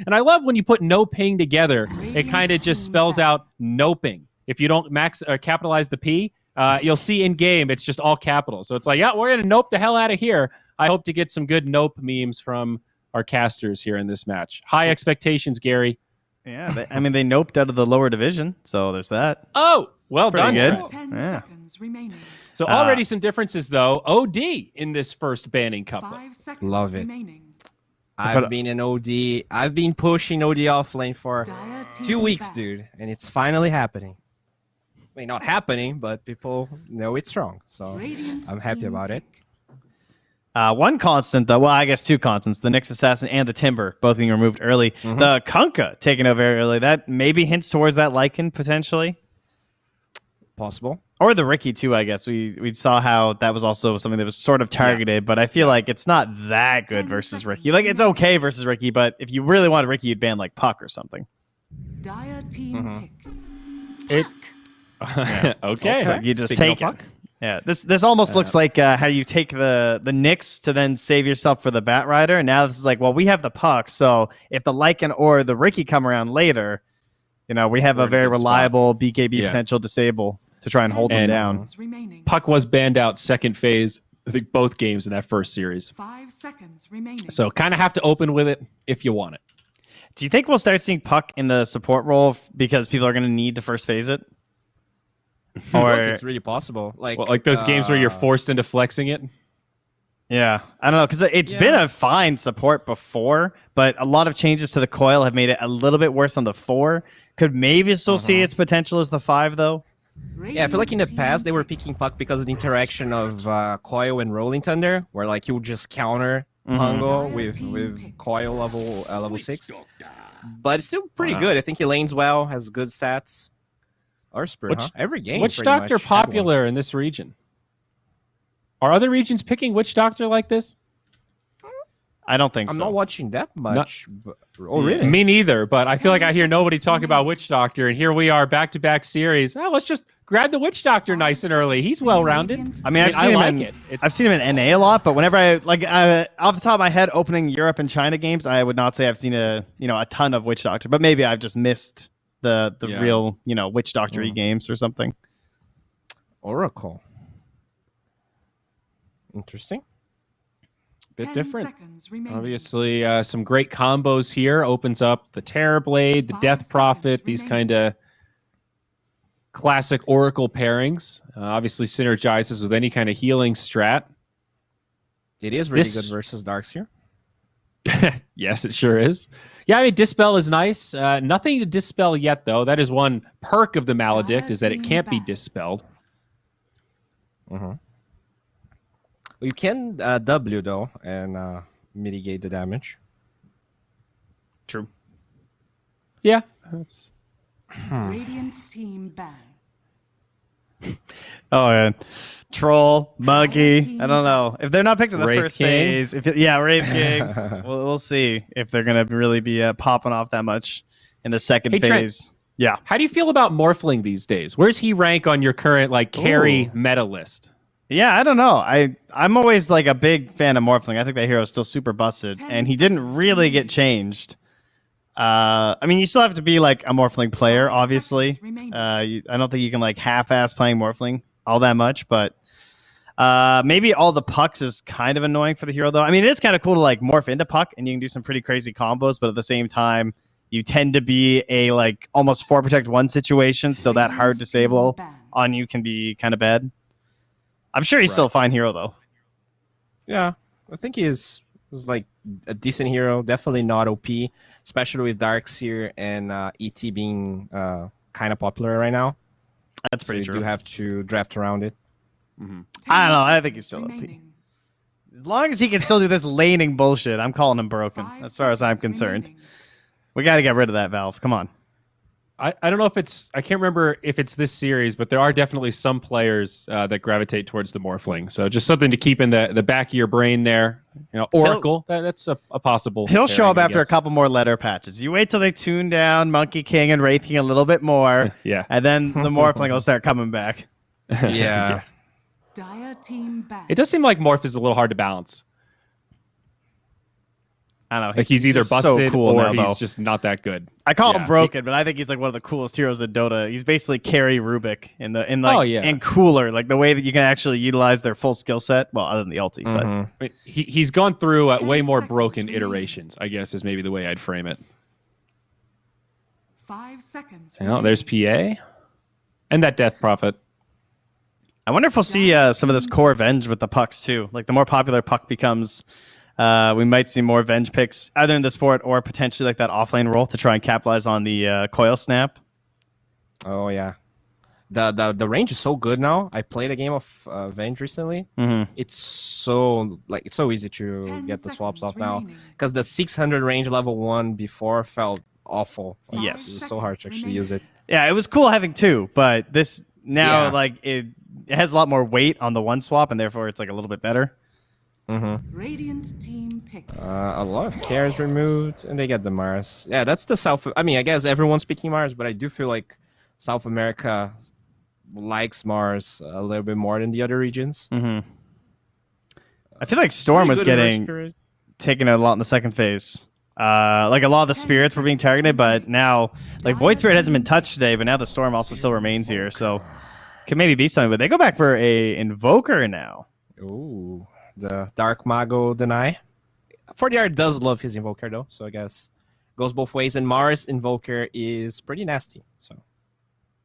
And I love when you put NoPing together, it kind of just spells out NoPing. If you don't capitalize the P, you'll see in game it's just all capitals. So it's like, yeah, we're gonna nope the hell out of here. I hope to get some good nope memes from our casters here in this match. High expectations, Gary. Yeah, they noped out of the lower division, so there's that. Oh, well done, good. 10 Yeah. seconds remaining. So already some differences, though. OD in this first banning couplet. 5 seconds Love it. remaining. I've been an OD. I've been pushing OD off lane for Dire 2 team weeks, back. dude, and it's finally happening. I mean, not happening, but people know it's strong, so Radiant I'm happy team about it. pick. One constant, though, well, I guess two constants, the Nyx Assassin and the Timber, both being removed early. The Kunkka taken over very early. That maybe hints towards that Lycan, potentially. Possible. Or the Ricky, too, I guess. We saw how that was also something that was sort of targeted, but I feel like it's not that good 10 versus Ricky. seconds Like, it's okay versus Ricky, but if you really wanted Ricky, you'd ban, like, Puck or something. Dire team pick. It. Okay. So you just Speaking take of it. Puck. Yeah, this almost looks like how you take the Nyx to then save yourself for the Bat Rider. And now this is like, well, we have the Puck, so if the Lycan or the Ricky come around later, we have We're a in a very good spot. reliable BKB Yeah. potential disable to try and hold them And- down. Seconds remaining. Puck was banned out second phase, I think both games in that first series. 5 seconds remaining. So kind of have to open with it if you want it. Do you think we'll start seeing Puck in the support role because people are going to need to first phase it? Look, Or it's really possible. Like those games where you're forced into flexing it. yeah, I don't know, because it's been a fine support before, but a lot of changes to the coil have made it a little bit worse on the 4. Could maybe still see its potential as the 5, though. Yeah, I feel like in the past they were picking Puck because of the interaction of Coil and Rolling Thunder, where like you would just counter Pongo with Coil level 6. But it's still pretty good. I think he lanes well, has good stats. Ursper, huh? Every game. Witch pretty Doctor much had one. popular in this region? Are other regions picking Witch Doctor like this? I don't think I'm so. not watching that much. Oh, really? Me neither, but I feel like I hear nobody talking about Witch Doctor, and here we are, back-to-back series. Oh, let's just grab the Witch Doctor nice and early. He's well-rounded. I mean, I've I seen him like in, it. It's- I've seen him in NA a lot, but whenever off the top of my head, opening Europe and China games, I would not say I've seen a ton of Witch Doctor, but maybe I've just missed the real Witch Doctor-y games or something. Oracle. Interesting. Bit 10 different. seconds remaining. Obviously, some great combos here. Opens up the Terror Blade, the 5 Death Prophet, seconds these remaining. kind of classic Oracle pairings. Obviously, synergizes with any kind of healing strat. It is really This- good versus Darkseer. Yes, it sure is. Yeah, I mean, Dispel is nice. Nothing to Dispel yet, though. That is one perk of the Maledict, is that it can't be dispelled. You can W, though, and mitigate the damage. True. Yeah, that's... Radiant team ban. Oh, man. Troll, Muggy. I don't know. If they're not picked in the Wraith first King? phase, Wraith King. we'll see if they're going to really be popping off that much in the second Hey, Trent. phase. Yeah. How do you feel about Morphling these days? Where's he rank on your current carry meta list? Yeah, I don't know. I'm always like a big fan of Morphling. I think that hero is still super busted, 10 and he didn't seconds really get remaining. changed. I mean, you still have to be like a Morphling player, 5 obviously. seconds remaining. I don't think you can like half-ass playing Morphling all that much, but maybe all the Pucks is kind of annoying for the hero, though. I mean, it is kind of cool to like morph into Puck, and you can do some pretty crazy combos, but at the same time, you tend to be a like almost 4 protect 1 situation, so that hard disable on you can be kind of bad. I'm sure he's still a fine hero, though. Yeah, I think he was like a decent hero. Definitely not OP, especially with Darkseer and ET being kind of popular right now. That's pretty You true. do have to draft around it. I don't know. I think he's still OP. As long as he can still do this laning bullshit, I'm calling him broken. As far as I'm concerned. We got to get rid of that Valve. Come on. I don't know if it's... I can't remember if it's this series, but there are definitely some players that gravitate towards the Morphling. So just something to keep in the back of your brain there. Oracle, that's a possible... He'll show pairing, up I after a guess. couple more letter patches. You wait till they tune down Monkey King and Wraith King a little bit more. Yeah. And then the Morphling will start coming back. Yeah. Dire team ban. It does seem like Morph is a little hard to balance. I don't know. Like he's either just so busted cool or now, he's though. just not that good. I call Yeah. him broken, but I think he's like one of the coolest heroes in Dota. He's basically Carry Rubik Oh, yeah. and cooler, like the way that you can actually utilize their full skill set. Well, other than the ulti, but Mhm. But he's gone through way 10 more seconds broken remaining. iterations, I guess, is maybe the way I'd frame it. 5 seconds. Oh, there's PA. And that Death Prophet. I wonder if we'll see some of this core Venge with the pucks too. Like the more popular puck becomes, we might see more Venge picks either in the sport or potentially like that offlane role to try and capitalize on the coil snap. Oh yeah, the range is so good now. I played a game of Venge recently. Mm-hmm. It's so easy to 10 get the swaps off seconds now remaining. because the 600 range level 1 before felt awful. Five Yes. It was so hard to seconds actually use it. Yeah, it was cool having two, but this now Yeah. like it has a lot more weight on the one swap, and therefore it's like a little bit better. Mm-hmm. Radiant team pick. A lot of cares removed, and they get the Mars. Yeah, that's the South. I mean, I guess everyone's picking Mars, but I do feel like South America likes Mars a little bit more than the other regions. Mm-hmm. I feel like Storm was Pretty good in getting Spirit. taken out a lot in the second phase. Like a lot of the spirits were being targeted, but now like Void Spirit hasn't been touched today, but now the Storm also still remains here, so could maybe be something. But they go back for a Invoker now. Ooh, the Dark Mago deny. 4DR does love his Invoker though, so I guess goes both ways. And Mars Invoker is pretty nasty. So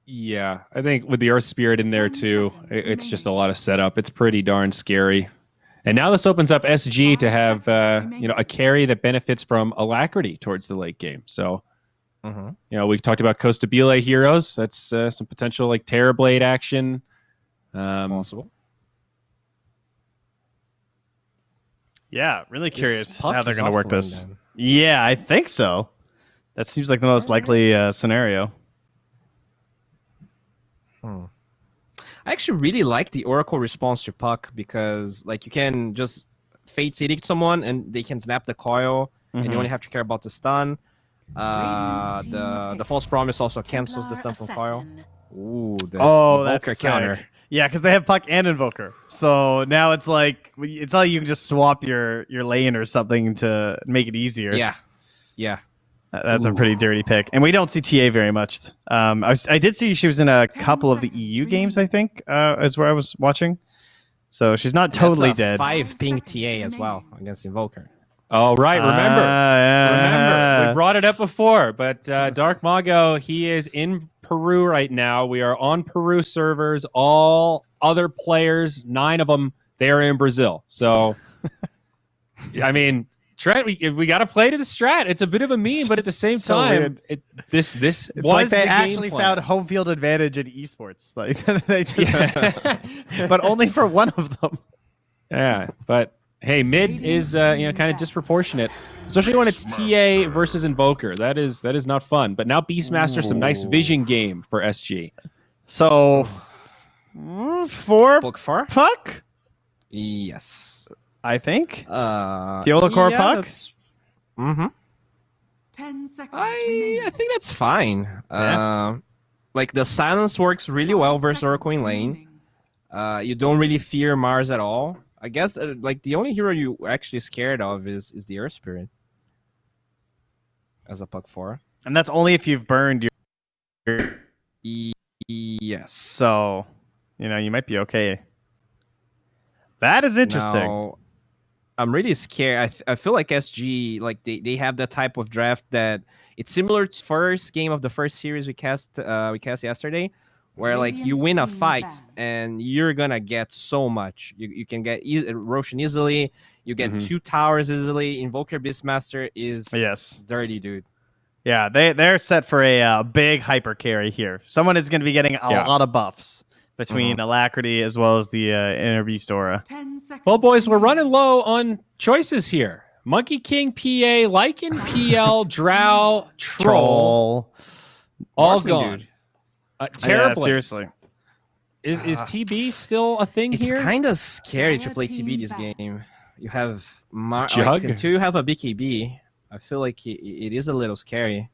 Yeah, I think with the Earth Spirit in there 10 too, seconds it's just a remaining. lot of setup. It's pretty darn scary. And now this opens up SG to 5 have seconds a carry that benefits from alacrity towards the late game. So we talked about Costa Bile heroes. That's some potential like Terrorblade action. possible. Yeah, really curious This puck how they're is going to work offline this. then. Yeah, I think so. That seems like the most likely scenario. I actually really like the Oracle response to puck because like you can just Fate City someone and they can snap the coil and you only have to care about the stun. Radiant team The pick. False Promise also cancels the stun from coil. Ooh, the Oh, Invoker that's counter. sick. Yeah, because they have puck and Invoker. So now it's like it's not like you can just swap your lane or something to make it easier. Yeah. That's a pretty dirty pick, and we don't see TA very much. I did see she was in a 10 couple of the seconds EU games. I remaining. think is where I was watching. So she's not totally That's a dead. 5 ping 5 TA as well remaining. against Invoker. Oh, right. Remember. Remember, we Remember. brought it up before, but Dark Mago, he is in Peru right now. We are on Peru servers. All other players, 9 of them, they are in Brazil. So, I mean, Trent, we got to play to the strat. It's a bit of a meme, but at the same so time, this It's was like they the actually game plan. found home field advantage in esports. Like they just, but only for one of them. Yeah, but hey, mid is kind of disproportionate, especially when it's TA versus Invoker. That is not fun. But now Beastmaster, some nice vision game for SG. So 4 Book 4? puck, Yes. I think. Theola Core puck? Mm-hmm. 10 seconds I remaining. think that's fine. Yeah. Like the silence works really well 5 versus seconds Oracle in lane. remaining. You don't really fear Mars at all. I guess like the only hero you actually scared of is the Earth Spirit as a puck 4. And that's only if you've burned your. Yes. So, you might be okay. That is interesting. Now, I'm really scared. I feel like SG, like they have that type of draft that it's similar to first game of the first series we cast yesterday, where like you Radiant win a team fight ban. and you're gonna get so much. You can get Roshan easily. You get Mhm. 2 towers easily. Invoker Beastmaster is Yes. dirty, dude. Yeah, they're set for a big hyper carry here. Someone is going to be getting a Yeah. lot of buffs between Alacrity as well as the Inner Beast Aura. 10 seconds Well, boys, we're remaining. running low on choices here. Monkey King, PA, Lycan, PL, Drow, Troll, all Morphling, gone. dude. Yeah, Terribly. seriously. Is TB still a thing It's here? kind of scary to Dire play team TB this ban. game. You have Jug? until you have a BKB. I feel like it is a little scary.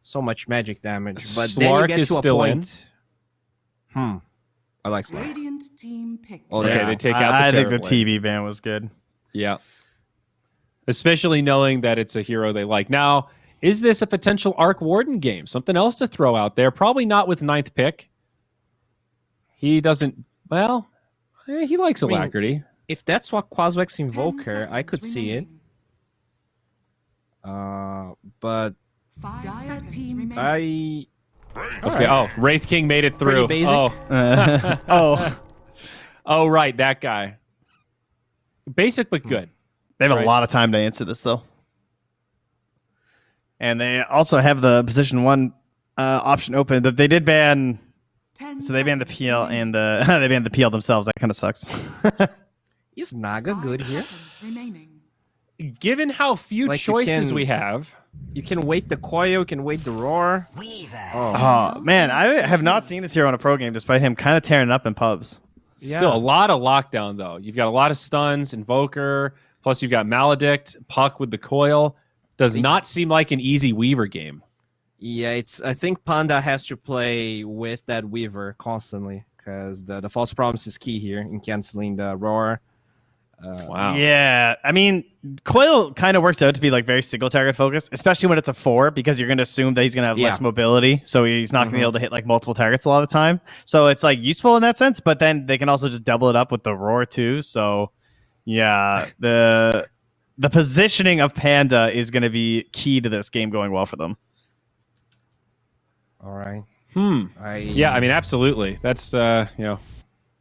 So much magic damage, but then you Slark get is to a still in. point. I like Slark. Radiant team pick. Oh, Okay, yeah. they take out the I think the Terrorblade. TV ban was good. Yeah. especially knowing that it's a hero they like. Now, is this a potential Arc Warden game? Something else to throw out there? Probably not with 9th pick. He doesn't, well, he likes Alacrity. If that's what Quaswex Invoker, 10 I could see it. But 5 seconds remaining. I... Okay, oh, Wraith King made it through. Pretty basic. Oh. Oh, right, that guy. Basic but good. They have Right. a lot of time to answer this, though. And they also have the position 1 option open. But they did ban... 10 So they banned the seconds PL remaining. and they banned the PL themselves. That kind of sucks. Is Naga 5 good here? seconds remaining. Given how few Like, you choices can- we have, You can wait the Koyo, you can wait the Roar. Oh, man. I have not seen this hero in a pro game, despite him kind of tearing it up in pubs. still a lot of lockdown, though. You've got a lot of stuns, Invoker, plus you've got Maledict, Puck with the coil. Does not seem like an easy Weaver game. Yeah, I think Panda has to play with that Weaver constantly because the false promise is key here in canceling the Roar. Wow. Yeah. I mean, Coil kind of works out to be like very single target focused, especially when it's a 4, because you're going to assume that he's going to have less mobility. So he's not going to be able to hit like multiple targets a lot of the time. So it's like useful in that sense, but then they can also just double it up with the Roar too. So yeah, the positioning of Panda is going to be key to this game going well for them. All right. Yeah, I mean, absolutely. That's, name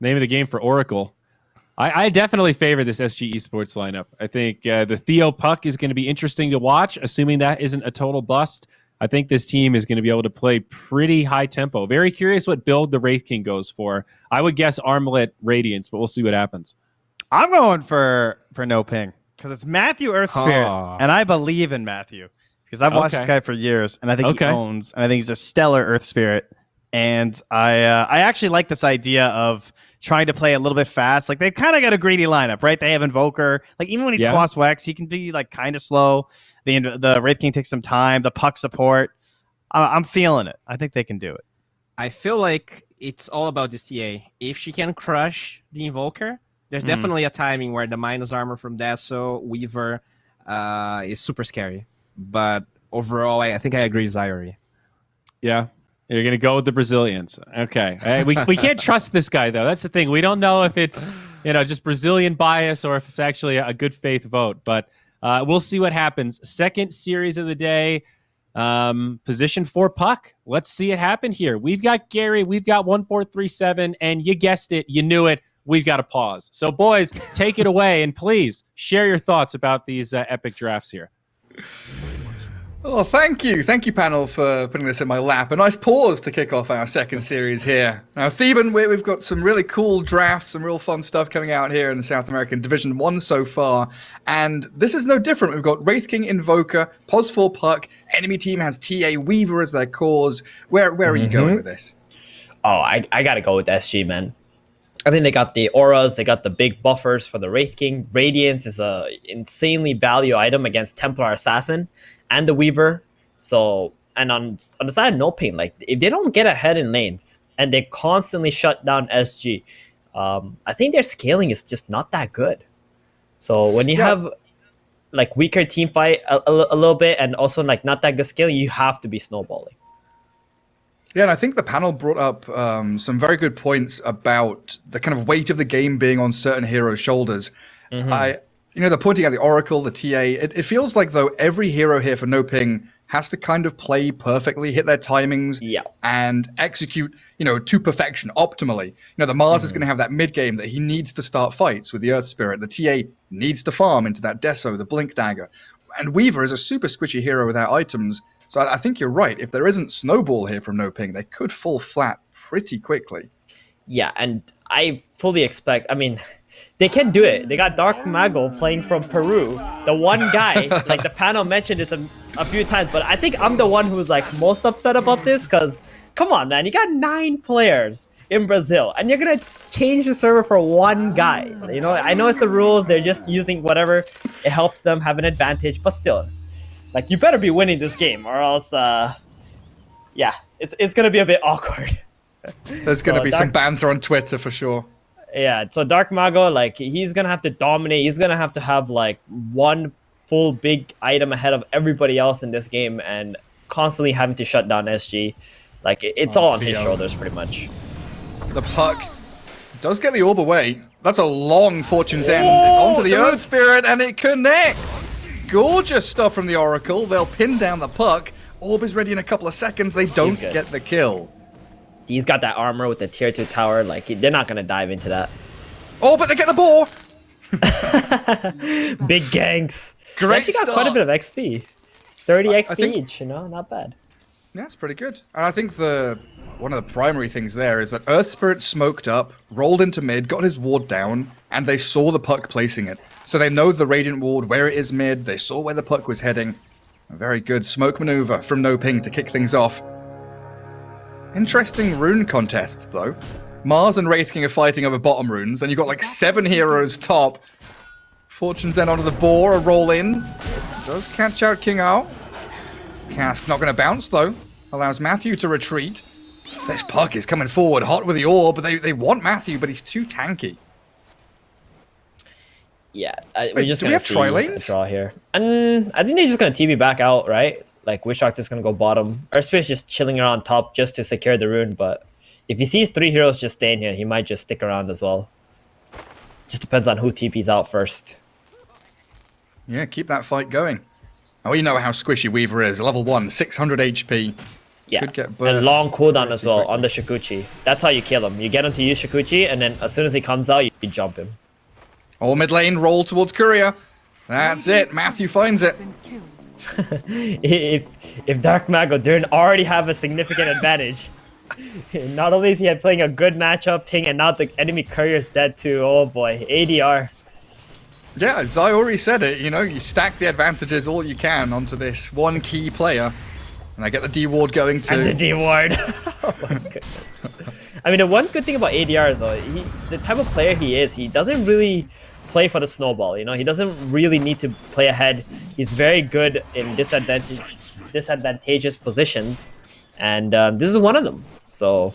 of the game for Oracle. I definitely favor this SG Esports lineup. I think the Theo Puck is going to be interesting to watch, assuming that isn't a total bust. I think this team is going to be able to play pretty high tempo. Very curious what build the Wraith King goes for. I would guess Armlet Radiance, but we'll see what happens. I'm going for NoPing because it's Matthew Earth Spirit, Huh. and I believe in Matthew because I've watched this guy for years, and I think he owns, and I think he's a stellar Earth Spirit. And I actually like this idea of trying to play a little bit fast. Like they've kind of got a greedy lineup, right? They have Invoker. Like even when he's Quas Wex, he can be like kind of slow. The Wraith King takes some time. The Puck support. I'm feeling it. I think they can do it. I feel like it's all about this TA. If she can crush the Invoker, there's definitely a timing where the minus armor from Dasso, Weaver, is super scary. But overall, I think I agree with Zyori. Yeah. You're going to go with the Brazilians. Okay. We can't trust this guy, though. That's the thing. We don't know if it's, just Brazilian bias or if it's actually a good faith vote. But we'll see what happens. Second series of the day, position 4 Puck. Let's see it happen here. We've got Gary. We've got 1437. And you guessed it. You knew it. We've got to pause. So, boys, take it away. And please share your thoughts about these epic drafts here. Oh, thank you. Thank you, panel, for putting this in my lap. A nice pause to kick off our second series here. Now, Theban, we've got some really cool drafts, some real fun stuff coming out here in the South American Division 1 so far. And this is no different. We've got Wraith King Invoker, Pos 4 Puck, enemy team has TA Weaver as their cause. Where are you going with this? Oh, I got to go with SG, man. I think they got the auras, they got the big buffers for the Wraith King. Radiance is a insanely value item against Templar Assassin and the Weaver. So, and on the side of NoPing, like if they don't get ahead in lanes and they constantly shut down SG, I think their scaling is just not that good. So when you have like weaker team fight a little bit and also like not that good scaling, you have to be snowballing. Yeah, and I think the panel brought up some very good points about the kind of weight of the game being on certain heroes' shoulders. They're pointing out the Oracle, the TA. It feels like, though, every hero here for NoPing has to kind of play perfectly, hit their timings, and execute, to perfection, optimally. The Mars is going to have that mid-game that he needs to start fights with the Earth Spirit. The TA needs to farm into that Deso, the Blink Dagger. And Weaver is a super squishy hero without items. So I think you're right. If there isn't Snowball here from NoPing, they could fall flat pretty quickly. Yeah, and I fully expect, they can do it. They got Dark Mago playing from Peru. The one guy, like the panel mentioned this a few times, but I think I'm the one who's like most upset about this because, come on, man, you got 9 players in Brazil and you're going to change the server for one guy. I know it's the rules. They're just using whatever. It helps them have an advantage, but still. Like, you better be winning this game, or else, it's going to be a bit awkward. There's going to be some banter on Twitter for sure. Yeah, so Dark Mago, like, he's going to have to dominate. He's going to have, like, one full big item ahead of everybody else in this game and constantly having to shut down SG. Like, it's all on his Theo. shoulders, pretty much. The puck does get the orb away. That's a long Fortune's End. It's onto the Earth Spirit, and it connects. Gorgeous stuff from the Oracle. They'll pin down the puck. Orb is ready in a couple of seconds. They don't get the kill. He's got that armor with the tier 2 tower. Like, they're not going to dive into that. Oh, but they get the ball. Big ganks. Great They actually got quite a start. bit of XP. 30 XP think- each, you know? Not bad. Yeah, it's pretty good. And I think one of the primary things there is that Earth Spirit smoked up, rolled into mid, got his ward down, and they saw the puck placing it. So they know the Radiant ward, where it is mid, they saw where the puck was heading. A very good smoke maneuver from NoPing to kick things off. Interesting rune contests, though. Mars and Wraith King are fighting over bottom runes, and you've got like 7 heroes top. Fortune's End onto the boar, a roll in. Does catch out King Ao. Cask not going to bounce, though. Allows Matthew to retreat. This puck is coming forward hot with the orb, but they want Matthew, but he's too tanky. Yeah, Wait, we're just do we going have to see tri-lanes? a draw here. And I think they're just going to TV back out, right? Like, Wish Doctor's going to go bottom. Earthspirit's just chilling around top just to secure the rune, but if he sees 3 heroes just staying here, he might just stick around as well. Just depends on who TP's out first. Yeah, keep that fight going. Oh, you know how squishy Weaver is. Level 1, 600 HP. Yeah, Could get and burst long cooldown as pretty well quickly. on the Shikuchi. That's how you kill him. You get him to use Shikuchi, and then as soon as he comes out, you jump him. All mid lane, roll towards Courier. That's it. Matthew finds it. Been killed. If Dark Mago didn't already have a significant advantage, not only is he playing a good matchup, Ping, and now the enemy courier's dead too. Oh boy, ADR. Yeah, Zai already said it. You know, you stack the advantages all you can onto this one key player. And I get the D ward going too. And the D ward. Oh my goodness. I mean, the one good thing about ADR is though, the type of player he is, he doesn't really play for the snowball. You know, he doesn't really need to play ahead. He's very good in disadvantageous positions, and this is one of them. So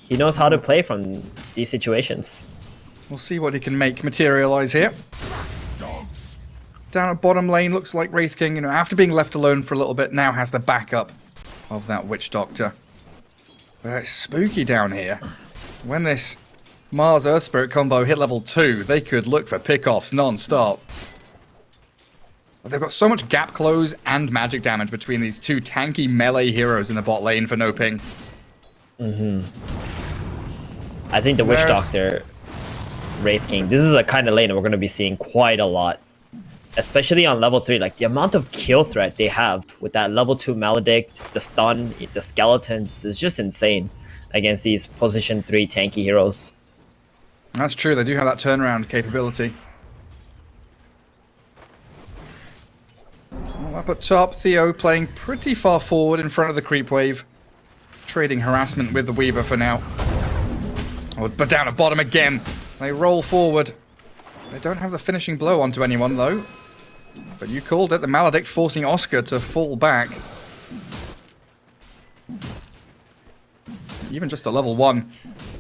he knows how to play from these situations. We'll see what he can make materialize here. Down at bottom lane, looks like Wraith King, you know, after being left alone for a little bit, now has the backup of that Witch Doctor. But it's spooky down here. When this Mars Earth Spirit combo hit level 2, they could look for pickoffs non-stop. But they've got so much gap close and magic damage between these two tanky melee heroes in the bot lane for NoPing. I think the Witch Whereas- Doctor, Wraith King, this is a kind of lane that we're going to be seeing quite a lot. Especially on level 3, like the amount of kill threat they have with that level 2 Maledict, the stun, the skeletons is just insane against these position 3 tanky heroes. That's true, they do have that turnaround capability. Well, up at top, Theo playing pretty far forward in front of the creep wave. Trading harassment with the Weaver for now. Oh, but down at bottom again. They roll forward. They don't have the finishing blow onto anyone, though. But you called it, the Maledict forcing Oscar to fall back. Even just a level 1.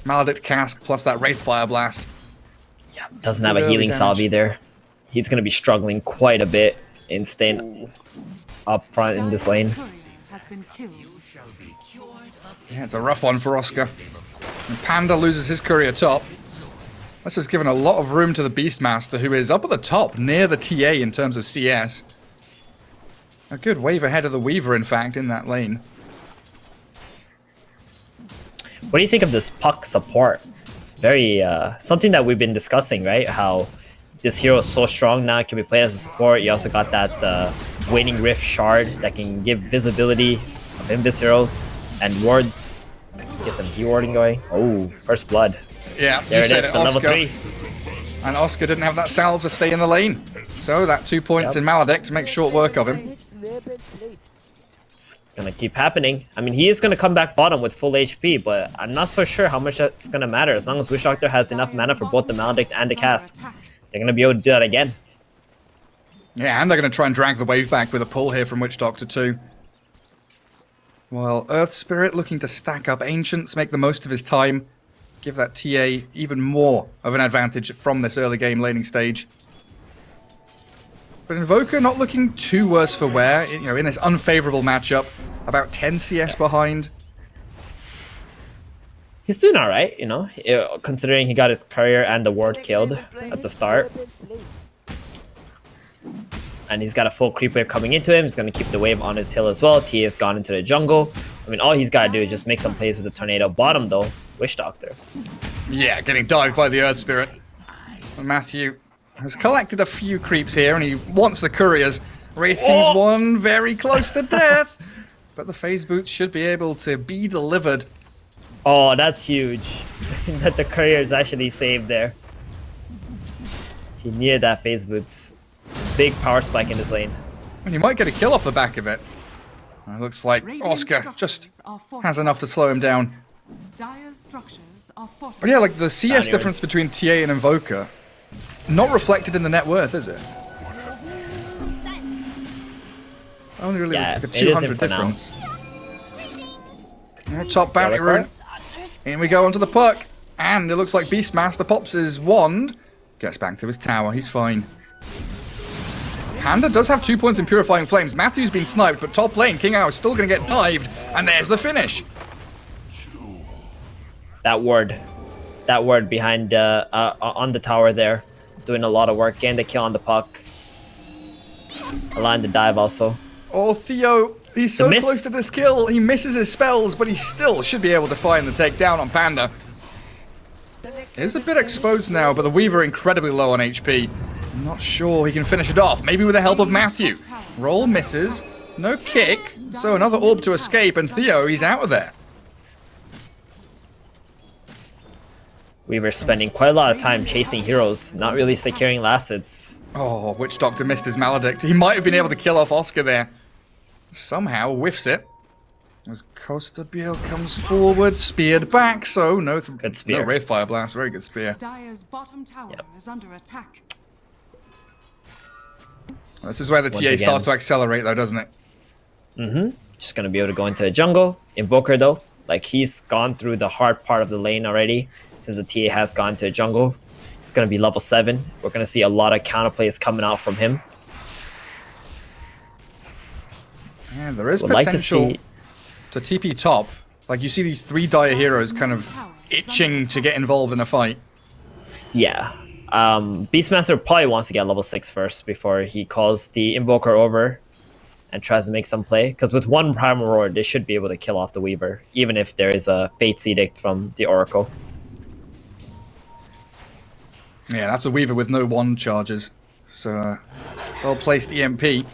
Maledict Cask plus that Wraith Fire Blast. Yeah, doesn't have a Early healing salve damage. either. He's going to be struggling quite a bit in staying up front in this lane. Courier has been killed. Yeah, it's a rough one for Oscar. And Panda loses his courier top. This has given a lot of room to the Beastmaster, who is up at the top, near the TA in terms of CS. A good wave ahead of the Weaver, in fact, in that lane. What do you think of this puck support? It's very something that we've been discussing, right? How this hero is so strong now, it can be played as a support. You also got that Waning Rift shard that can give visibility of Invis heroes and wards. Get some de-warding going. Oh, first blood. Yeah, There you it said is, it, the level Oscar. 3. And Oscar didn't have that salve to stay in the lane. So that 2 points Yep. in Maledict to make short work of him. It's gonna keep happening. I mean, he is gonna come back bottom with full HP, but I'm not so sure how much that's gonna matter. As long as Wish Doctor has enough mana for both the Maledict and the Cask, they're gonna be able to do that again. Yeah, and they're going to try and drag the wave back with a pull here from Witch Doctor too. While Earth Spirit looking to stack up Ancients, make the most of his time, give that TA even more of an advantage from this early game laning stage. But Invoker not looking too worse for wear, you know, in this unfavorable matchup. About 10 CS behind. He's doing all right, you know, considering he got his courier and the ward killed at the start. And he's got a full creep wave coming into him. He's going to keep the wave on his hill as well. TA has gone into the jungle. I mean, all he's got to do is just make some plays with the tornado. Bottom, though, Witch Doctor. Yeah, getting dived by the Earth Spirit. And Matthew has collected a few creeps here, and he wants the couriers. Wraith King's one very close to death. But the phase boots should be able to be delivered. Oh, that's huge. That the courier is actually saved there. He needed that phase boots. Big power spike in this lane. And you might get a kill off the back of it. It looks like Oscar just has enough to slow him down. Dire's structures are fortified. But yeah, like the CS Spaniards. difference between TA and Invoker, not reflected in the net worth, is it? Only really Yeah, like a it isn't 200 for now. difference. Top bounty Zero rune. core. In we go onto the puck. And it looks like Beastmaster pops his wand. Gets back to his tower. He's fine. Panda does have 2 points in Purifying Flames. Matthew's been sniped, but top lane, King Ao is still going to get dived. And there's the finish. That ward behind on the tower there, doing a lot of work, getting the kill on the puck, allowing the dive also. Oh, Theo, he's so miss. close to this kill. He misses his spells, but he still should be able to find the takedown on Panda. He's a bit exposed now, but the Weaver incredibly low on HP. I'm not sure he can finish it off. Maybe with the help of Matthew. Roll misses. No kick. So another orb to escape, and Theo, he's out of there. We were spending quite a lot of time chasing heroes, not really securing last hits. Oh, Witch Doctor missed his Maledict. He might have been able to kill off Oscar there. Somehow whiffs it. As Costa Biel comes forward, speared back, so no, Good spear. no Wraithfire Blast. Very good spear. Dire's bottom tower is under attack. This is where the Once TA again. starts to accelerate, though, doesn't it? Just gonna be able to go into the jungle. Invoker though, like he's gone through the hard part of the lane already. Since the TA has gone to the jungle, it's gonna be level 7. We're gonna see a lot of counterplays coming out from him. Yeah, there is Would like to potential see. to TP top. Like, you see these 3 Dire heroes kind of itching to get involved in a fight. Yeah. Beastmaster probably wants to get level 6 first before he calls the Invoker over and tries to make some play. Because with one Primal Roar, they should be able to kill off the Weaver, even if there is a Fate's Edict from the Oracle. Yeah, that's a Weaver with no wand charges. So, well-placed EMP.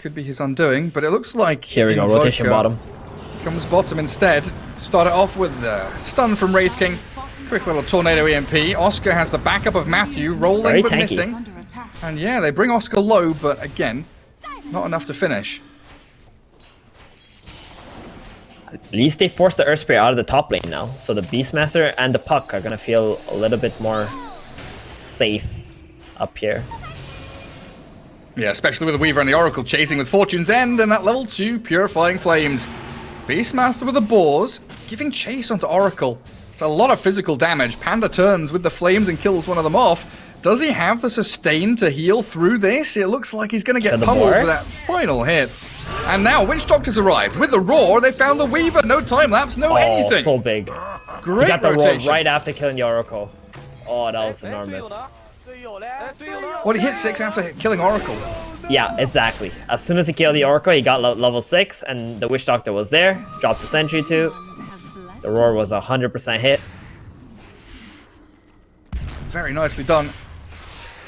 Could be his undoing, but it looks like Here we go, Invoker rotation bottom. comes bottom instead. Start it off with the stun from Wraith King. Quick little tornado EMP. Oscar has the backup of Matthew, rolling Very but tanky. missing. Under attack. And yeah, they bring Oscar low, but again, not enough to finish. At least they forced the Earth Spirit out of the top lane now, so the Beastmaster and the Puck are gonna feel a little bit more safe up here. Yeah, especially with the Weaver and the Oracle chasing with Fortune's End and that level 2 Purifying Flames. Beastmaster with the Boars, giving chase onto Oracle. It's a lot of physical damage. Panda turns with the flames and kills one of them off. Does he have the sustain to heal through this? It looks like he's going to get the pummeled boar. for that final hit. And now Witch Doctor's arrived. With the Roar, they found the Weaver. No time lapse, no Oh, anything. so big. Great He got the roll rotation. right after killing the Oracle. Oh, that was enormous. What, he hit 6 after killing Oracle? Yeah, exactly. As soon as he killed the Oracle, he got level 6, and the Witch Doctor was there. Dropped the Sentry too. The Roar was 100% hit. Very nicely done.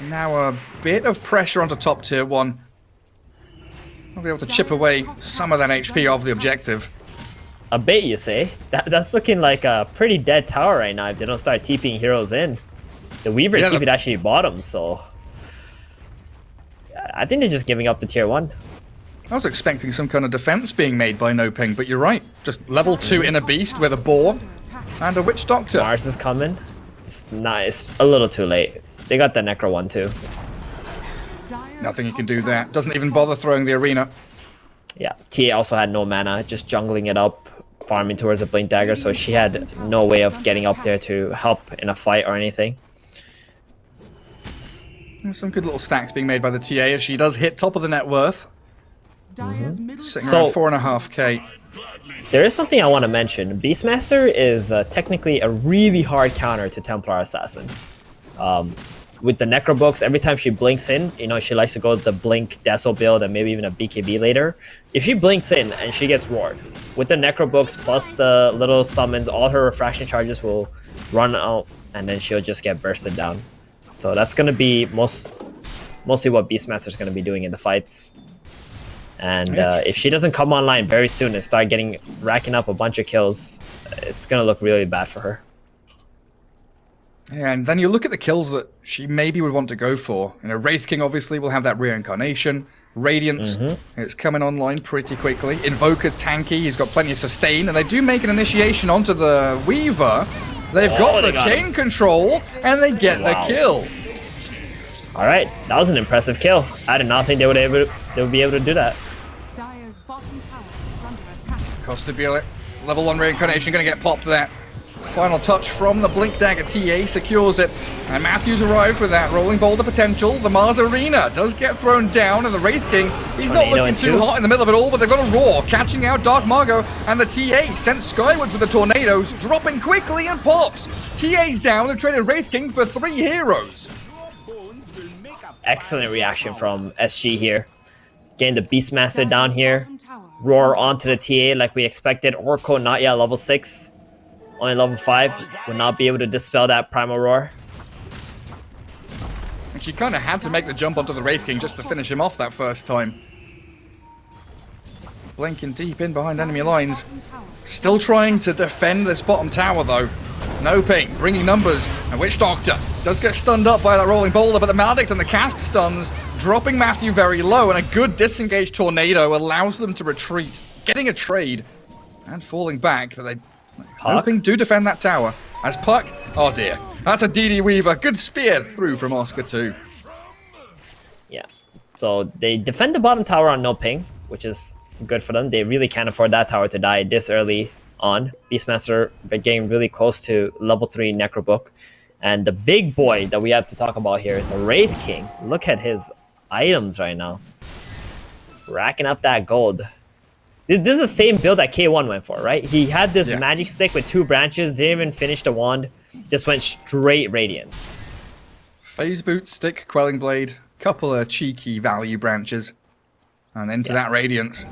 Now a bit of pressure onto top tier 1. I'll be able to chip away some of that HP off the objective. A bit, you say? That's looking like a pretty dead tower right now if they don't start TPing heroes in. The Weaver Yeah, TP'd actually bottom, so... I think they're just giving up to tier 1. I was expecting some kind of defense being made by NoPing, but you're right. Just level 2 Inner Beast with a Boar and a Witch Doctor. Mars is coming. It's nice. A little too late. They got the Necro one too. Nothing you can do there. Doesn't even bother throwing the arena. Yeah, TA also had no mana, just jungling it up, farming towards a Blink Dagger, so she had no way of getting up there to help in a fight or anything. There's some good little stacks being made by the TA as she does hit top of the net worth. Dire's middle Sitting So- around 4.5k. There is something I want to mention. Beastmaster is technically a really hard counter to Templar Assassin. With the Necro books, every time she blinks in, you know, she likes to go with the Blink Deso build and maybe even a BKB later. If she blinks in and she gets roared, with the Necro books plus the little summons, all her refraction charges will run out and then she'll just get bursted down. So that's going to be mostly what Beastmaster's going to be doing in the fights. And if she doesn't come online very soon and start racking up a bunch of kills, it's going to look really bad for her. Yeah, and then you look at the kills that she maybe would want to go for. You know, Wraith King obviously will have that reincarnation. Radiance, it's coming online pretty quickly. Invoker's tanky, he's got plenty of sustain, and they do make an initiation onto the Weaver. They've got the chain control, and they get the kill. All right, that was an impressive kill. I did not think they would be able to do that. Dire's bottom tower is under attack. Costa Bielik, level 1 reincarnation, going to get popped there. Final touch from the Blink Dagger. TA secures it. And Matthews arrived with that rolling boulder potential. The Mars Arena does get thrown down, and the Wraith King, he's not looking too hot in the middle of it all, but they've got a Roar catching out Dark Margot, and the TA sent skywards with the tornadoes, dropping quickly and pops. TA's down and traded Wraith King for 3 heroes. Excellent reaction from SG here. Getting the Beastmaster down here. Roar onto the TA like we expected. Oracle not yet level 6. Only level 5. Will not be able to dispel that Primal Roar. And she kind of had to make the jump onto the Wraith King just to finish him off that first time. Blinking deep in behind enemy lines. Still trying to defend this bottom tower though. NoPing, bringing numbers, and Witch Doctor does get stunned up by that rolling boulder, but the Maledict and the cask stuns, dropping Matthew very low, and a good disengaged tornado allows them to retreat, getting a trade, and falling back, but they... NoPing do defend that tower. As Puck, oh dear, that's a DD Weaver, good spear through from Oscar too. Yeah, so they defend the bottom tower on NoPing, which is good for them. They really can't afford that tower to die this early on. Beastmaster, they're getting really close to level 3 Necrobook. And the big boy that we have to talk about here is a Wraith King. Look at his items right now. Racking up that gold. This is the same build that K1 went for, right? He had this magic stick with 2 branches, didn't even finish the wand, just went straight Radiance. Phase Boot, Stick, Quelling Blade, couple of cheeky value branches, and into that Radiance.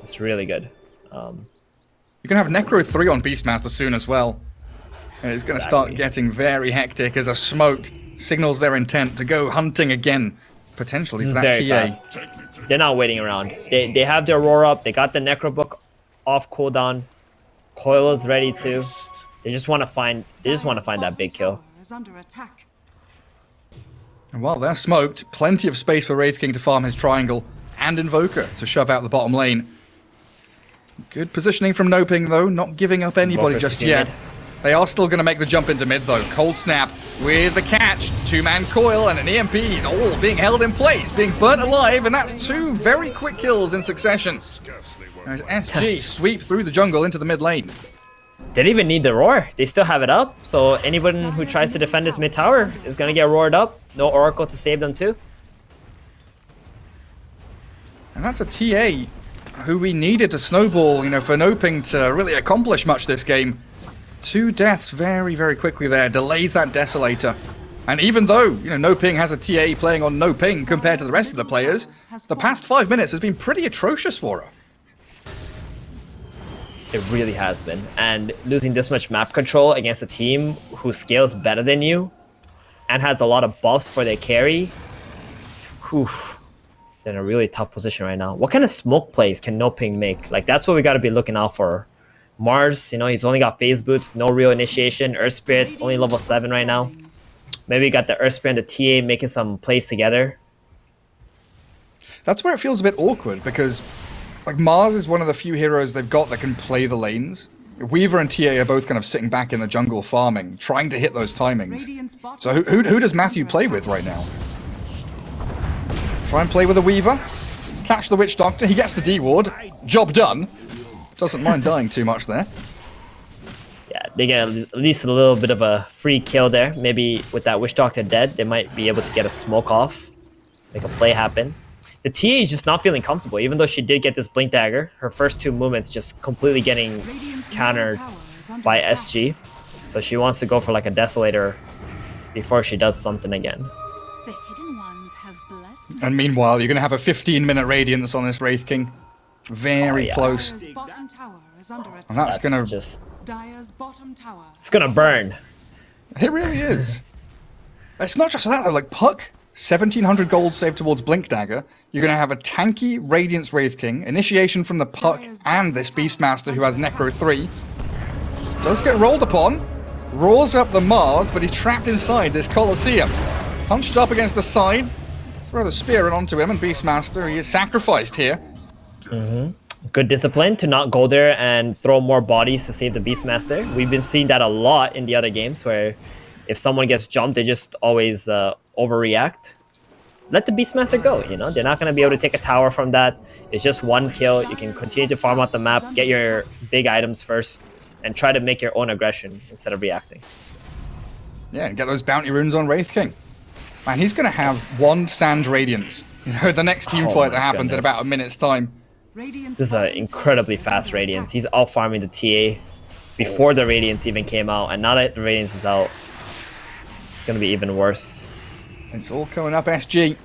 It's really good. You can have Necro 3 on Beastmaster soon as well. And it's going to start getting very hectic as a smoke signals their intent to go hunting again, potentially for that very TA. fast. They're not waiting around. They have their roar up. They got the Necrobook off cooldown. Coil is ready too. They just want to find. They just want to find that big kill. Is under attack. And while they're smoked, plenty of space for Wraith King to farm his triangle and Invoker to shove out the bottom lane. Good positioning from NoPing though, not giving up anybody just yet. They are still going to make the jump into mid though. Cold Snap with the catch, 2-man coil and an EMP, all being held in place, being burnt alive, and that's 2 very quick kills in succession. As SG sweep through the jungle into the mid lane. They didn't even need the roar. They still have it up, so anyone who tries to defend this mid tower is going to get roared up. No Oracle to save them too. And that's a TA who we needed to snowball, you know, for NoPing to really accomplish much this game. 2 deaths very, very quickly there, delays that Desolator. And even though, you know, NoPing has a TA playing on NoPing compared to the rest of the players, the past 5 minutes has been pretty atrocious for her. It really has been. And losing this much map control against a team who scales better than you and has a lot of buffs for their carry, whew, they're in a really tough position right now. What kind of smoke plays can NoPing make? Like, that's what we got to be looking out for. Mars, you know, he's only got phase boots, no real initiation. Earth Spirit, only level 7 right now. Maybe we got the Earth Spirit and the TA making some plays together. That's where it feels a bit awkward, because like Mars is one of the few heroes they've got that can play the lanes. Weaver and TA are both kind of sitting back in the jungle farming, trying to hit those timings. So who does Matthew play with right now? Try and play with a Weaver. Catch the Witch Doctor. He gets the D ward. Job done. Doesn't mind dying too much there. Yeah, they get at least a little bit of a free kill there. Maybe with that Witch Doctor dead, they might be able to get a smoke off, make a play happen. The TA is just not feeling comfortable, even though she did get this Blink Dagger. Her first 2 movements just completely getting countered by SG. So she wants to go for like a Desolator before she does something again. The hidden ones have blessed. And meanwhile, you're going to have a 15-minute Radiance on this Wraith King. Very close. Dire's bottom tower is under attack. And that's going to... just... Dire's bottom tower. It's gonna burn. It really is. It's not just that, though. Like, Puck, 1,700 gold saved towards Blink Dagger. You're going to have a tanky Radiance Wraith King. Initiation from the Puck and this Beastmaster who has Necro 3. Does get rolled upon. Roars up the Mars, but he's trapped inside this Colosseum. Punched up against the side. Throw the spear in onto him, and Beastmaster, he is sacrificed here. Good discipline to not go there and throw more bodies to save the Beastmaster. We've been seeing that a lot in the other games where if someone gets jumped, they just always overreact. Let the Beastmaster go, you know? They're not going to be able to take a tower from that. It's just 1 kill. You can continue to farm out the map, get your big items first, and try to make your own aggression instead of reacting. Yeah, and get those bounty runes on Wraith King. Man, he's going to have 1 Sand Radiance. You know, the next team fight that happens in about a minute's time. Radiant's This is an bottom incredibly tower is fast under Radiance. attack. He's out farming the TA before the Radiance even came out, and now that the Radiance is out, it's going to be even worse. It's all coming up SG.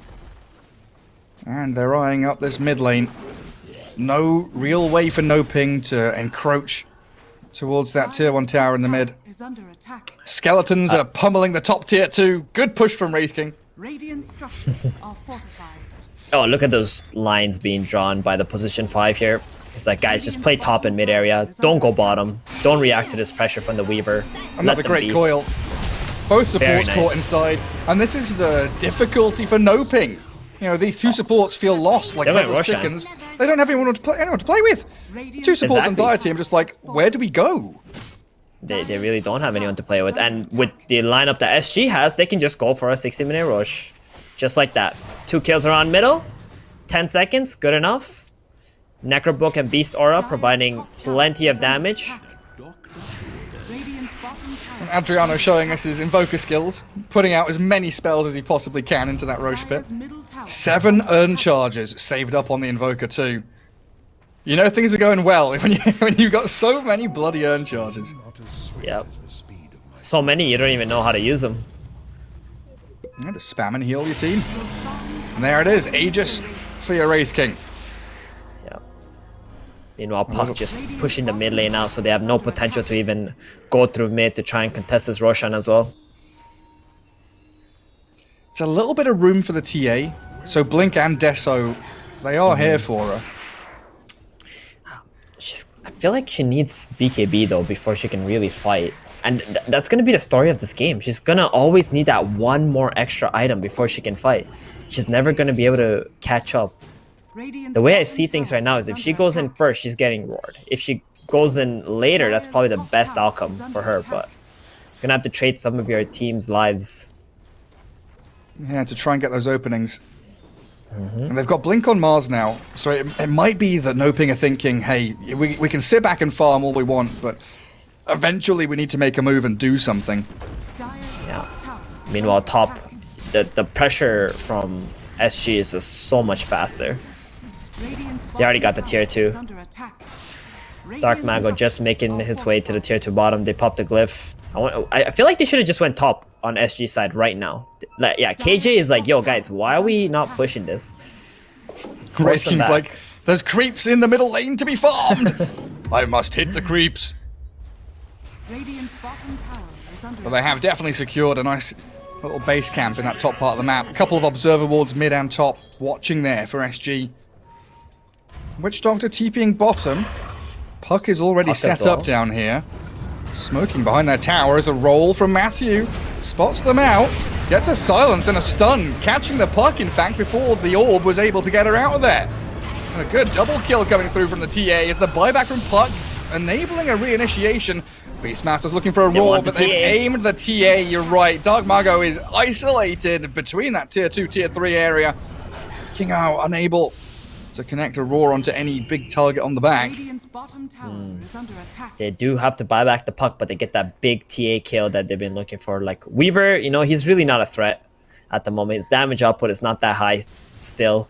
And they're eyeing up this mid lane. No real way for NoPing to encroach towards that tier 1 tower in the mid. Is under attack. Skeletons are pummeling the top tier 2. Good push from Wraith King. Radiant structures are fortified. Oh, look at those lines being drawn by the position 5 here. It's like, guys, just play top in mid area. Don't go bottom. Don't react to this pressure from the Weaver. Another Let them great be. coil. Both supports Very caught nice. inside. And this is the difficulty for NoPing. You know, these 2 supports feel lost like They went headless Roshan. chickens. They don't have anyone to play with. 2 supports on Exactly. Dire Team just like, where do we go? They really don't have anyone to play with. And with the lineup that SG has, they can just go for a 60-minute rush. Just like that. 2 kills around middle. 10 seconds, good enough. Necrobook and Beast Aura providing plenty of damage. Radiant's bottom tower. Adriano showing us his Invoker skills, putting out as many spells as he possibly can into that Roche pit. Dire's middle tower 7 earn charges saved up on the Invoker too. You know things are going well when you've got so many bloody earn charges. Yep. So many, you don't even know how to use them. Yeah, just spam and heal your team. will shine. And there it is, Aegis for your Wraith King. Yep. Meanwhile, Puck just pushing the mid lane out, so they have no potential to even go through mid to try and contest this Roshan as well. It's a little bit of room for the TA. So Blink and Deso, they are here for her. I feel like she needs BKB though before she can really fight. And that's going to be the story of this game. She's going to always need that 1 more extra item before she can fight. She's never going to be able to catch up. Radiant's The way I bottom see things tower right now is if under she goes in attack. first, she's getting roared. If she goes in later, that's probably the best outcome for her. But you're going to have to trade some of your team's lives. Yeah, to try and get those openings. And they've got Blink on Mars now, so it might be that NoPing are thinking, hey, we can sit back and farm all we want, but eventually we need to make a move and do something. Dire's Yeah. top tower is Meanwhile, under top, attack. the pressure from SG is just so much faster. Radiant's They already got the bottom tier tower 2. is under attack. Dark Radiant Mago just structures making are his way to the fortified. tier 2 bottom. They popped the glyph. I feel like they should have just went top on SG side right now. Like, yeah, KJ is like, yo guys, why are we not pushing this? Wraith them King's back. like, there's creeps in the middle lane to be farmed! I must hit the creeps. Radiant's bottom tower is under But they have definitely secured a nice little base camp in that top part of the map. A couple of observer wards mid and top watching there for SG. Witch Doctor TPing bottom. Puck is already Puck as set up well. down here. Smoking behind their tower is a roll from Matthew. Spots them out. Gets a silence and a stun. Catching the Puck, in fact, before the orb was able to get her out of there. And a good double kill coming through from the TA is the buyback from Puck, enabling a reinitiation. Beastmaster's looking for a They roar, want the but they've TA. aimed the TA. You're right. Dark Mago is isolated between that tier 2, tier 3 area. King Ao unable to connect Aurora onto any big target on the back. Radiant's bottom tower is under attack. They do have to buy back the puck, but they get that big TA kill that they've been looking for. Like Weaver, you know, he's really not a threat at the moment. His damage output is not that high still.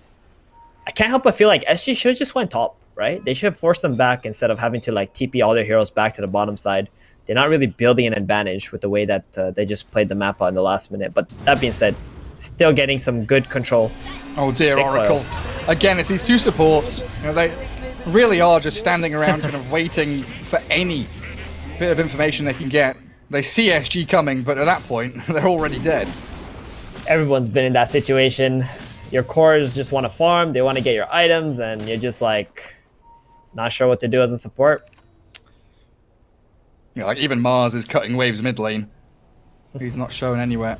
I can't help but feel like SG should have just went top, right? They should have forced them back instead of having to like TP all their heroes back to the bottom side. They're not really building an advantage with the way that they just played the map out in the last minute. But that being said, still getting some good control. Oh dear, Big Oracle. Again, it's these two supports. You know, they really are just standing around kind of waiting for any bit of information they can get. They see SG coming, but at that point, they're already dead. Everyone's been in that situation. Your cores just want to farm, they want to get your items, and you're just like not sure what to do as a support. You know, like even Mars is cutting waves mid lane. He's not shown anywhere.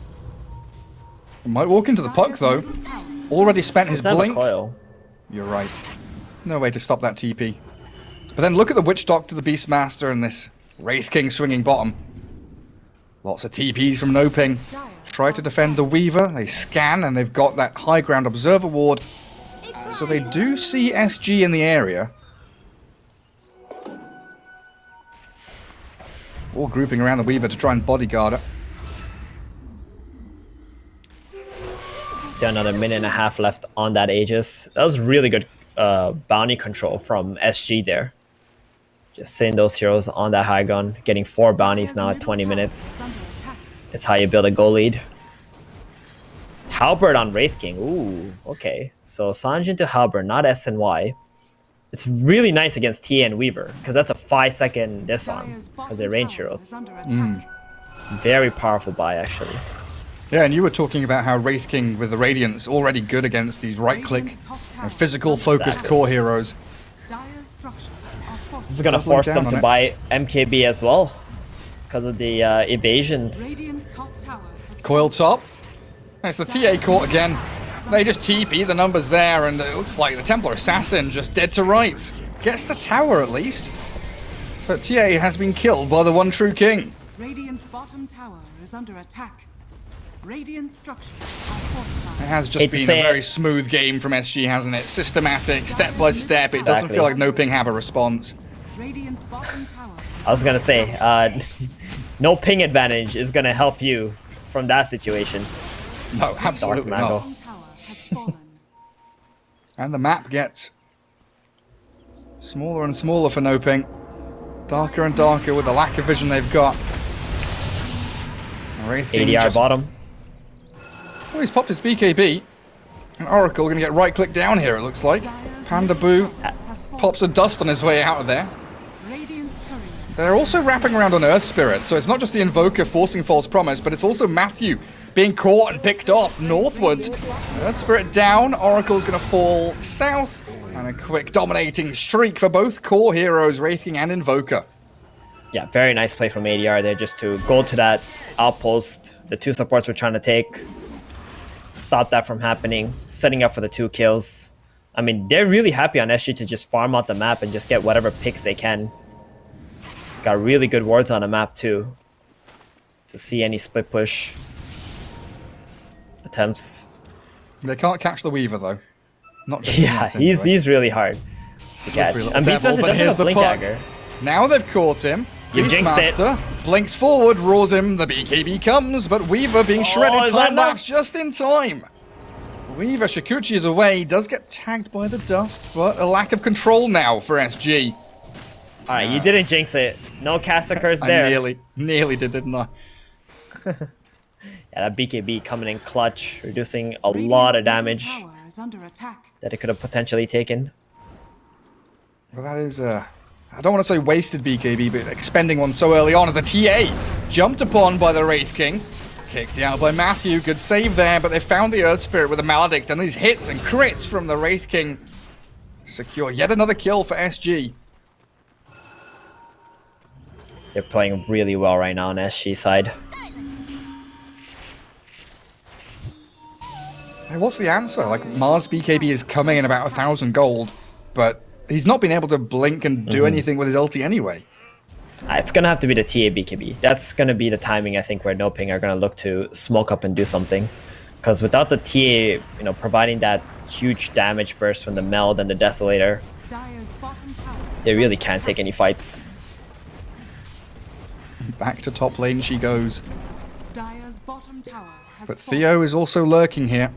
He might walk into the puck though. Already spent his Let's have a blink. coil. You're right. No way to stop that TP. But then look at the Witch Doctor, the Beastmaster, and this Wraith King swinging bottom. Lots of TPs from NoPing. Try to defend the Weaver. They scan, and they've got that high ground observer ward. So they do see SG in the area. All grouping around the Weaver to try and bodyguard her. Still another minute and a half left on that Aegis. That was really good bounty control from SG there. Just sitting those heroes on that high ground, getting 4 bounties now at 20 minutes. It's how you build a goal lead. Halberd on Wraith King. Ooh, okay. So Sanjin to Halberd, not SNY. It's really nice against TA and Weaver, because that's a 5-second disarm, because they're range heroes. Very powerful buy, actually. Yeah, and you were talking about how Wraith King with the Radiance already good against these right-click, physical focused core heroes. This is gonna force them to buy MKB as well, because of the evasions. Coil top. It's the TA court again. They just TP, the numbers there, and it looks like the Templar Assassin just dead to rights. Gets the tower at least. But TA has been killed by the one true king. Radiant's bottom tower is under attack. Radiant structures are fortified. It has just been a very smooth game from SG, hasn't it? Systematic, step by step. It doesn't feel like NoPing have a response. Radiant's bottom tower. I was gonna say, no ping advantage is gonna help you from that situation. No, absolutely not. Bottom tower has fallen. And the map gets smaller and smaller for NoPing. Darker and darker with the lack of vision they've got. Wraith King ADR bottom. Oh, he's popped his BKB. And Oracle going to get right-click down here, it looks like. Panda Boo pops a dust on his way out of there. Radiant's courier. They're also wrapping around on Earth Spirit, so it's not just the Invoker forcing False Promise, but it's also Matthew being caught and picked off northwards. Earth Spirit down, Oracle's going to fall south, and a quick dominating streak for both core heroes, Wraith King and Invoker. Yeah, very nice play from ADR there, just to go to that outpost the 2 supports were trying to take. Stop that from happening, setting up for the 2 kills. I mean, they're really happy on SG to just farm out the map and just get whatever picks they can. Got really good wards on the map too, to see any split push attempts. They can't catch the Weaver though. Not just Yeah, he's really hard to catch. And Beastmaster doesn't have a blink dagger. Now they've caught him. You jinxed it. Beastmaster blinks forward, roars him, the BKB comes, but Weaver being shredded time lapse just in time. Weaver, Shikuchi is away, does get tagged by the dust, but a lack of control now for SG. Alright, you didn't jinx it. No cast occurs there. I nearly did, didn't I? Yeah, that BKB coming in clutch, reducing a lot of damage Tower is under attack. that it could have potentially taken. Well, that is I don't want to say wasted BKB, but expending one so early on as the TA jumped upon by the Wraith King. Kicked out by Matthew. Good save there, but they found the Earth Spirit with a Maledict, and these hits and crits from the Wraith King secure yet another kill for SG. They're playing really well right now on SG side. Hey, what's the answer? Like, Mars BKB is coming in about 1,000 gold, but he's not been able to blink and do anything with his ulti anyway. It's going to have to be the TA BKB. That's going to be the timing, I think, where NoPing are going to look to smoke up and do something. Because without the TA, providing that huge damage burst from the Meld and the Desolator, Dire's bottom tower. they really can't take any fights. Back to top lane she goes. Dire's bottom tower has But fallen. Theo is also lurking here.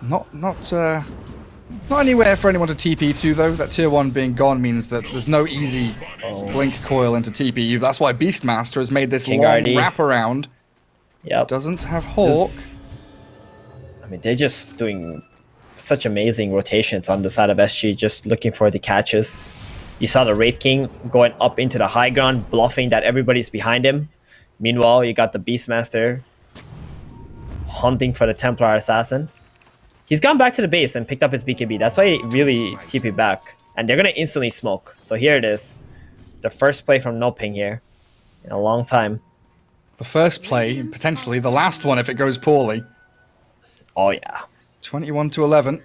Not anywhere for anyone to TP to, though. That tier 1 being gone means that there's no easy blink coil into TP. That's why Beastmaster has made this King long RD. wraparound. Yep. Doesn't have Hawk. I mean, they're just doing such amazing rotations on the side of SG, just looking for the catches. You saw the Wraith King going up into the high ground, bluffing that everybody's behind him. Meanwhile, you got the Beastmaster hunting for the Templar Assassin. He's gone back to the base and picked up his BKB. That's why he really TP'd back. And they're going to instantly smoke. So here it is. The first play from NoPing here in a long time. The first play, and potentially the last one if it goes poorly. Oh, yeah. 21 to 11.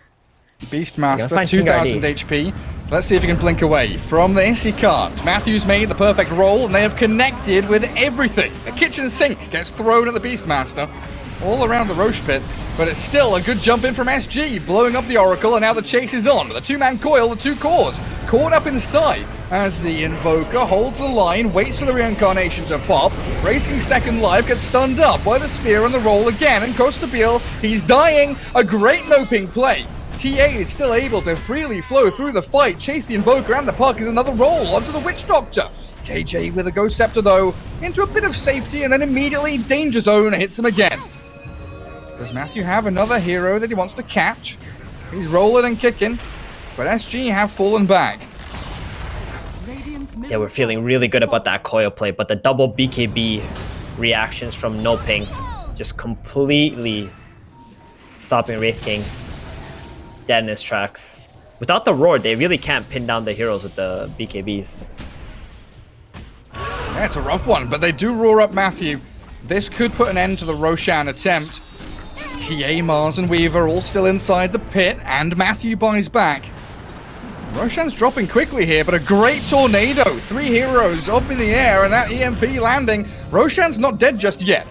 Beastmaster, find King 2000 RD. HP. Let's see if he can blink away. From this, he can't. Matthew's made the perfect roll, and they have connected with everything. The kitchen sink gets thrown at the Beastmaster. All around the Roche pit, but it's still a good jump in from SG, blowing up the Oracle, and now the chase is on. The two-man coil, the two cores, caught up inside as the Invoker holds the line, waits for the reincarnation to pop. Wraith King's second life gets stunned up by the spear and the roll again, and Costa Beal, he's dying. A great NoPing play. TA is still able to freely flow through the fight, chase the Invoker and the puck is another roll onto the Witch Doctor. KJ with a Ghost Scepter though, into a bit of safety and then immediately Danger Zone hits him again. Does Matthew have another hero that he wants to catch? He's rolling and kicking, but SG have fallen back. Radiant's Yeah, we're feeling really good about that coil play, but the double BKB reactions from NoPing just completely stopping Wraith King dead in his tracks. Without the roar, they really can't pin down the heroes with the BKBs. Yeah, it's a rough one, but they do roar up Matthew. This could put an end to the Roshan attempt. TA, Mars, and Weaver all still inside the pit, and Matthew buys back. Roshan's dropping quickly here, but a great tornado. 3 heroes up in the air, and that EMP landing. Roshan's not dead just yet.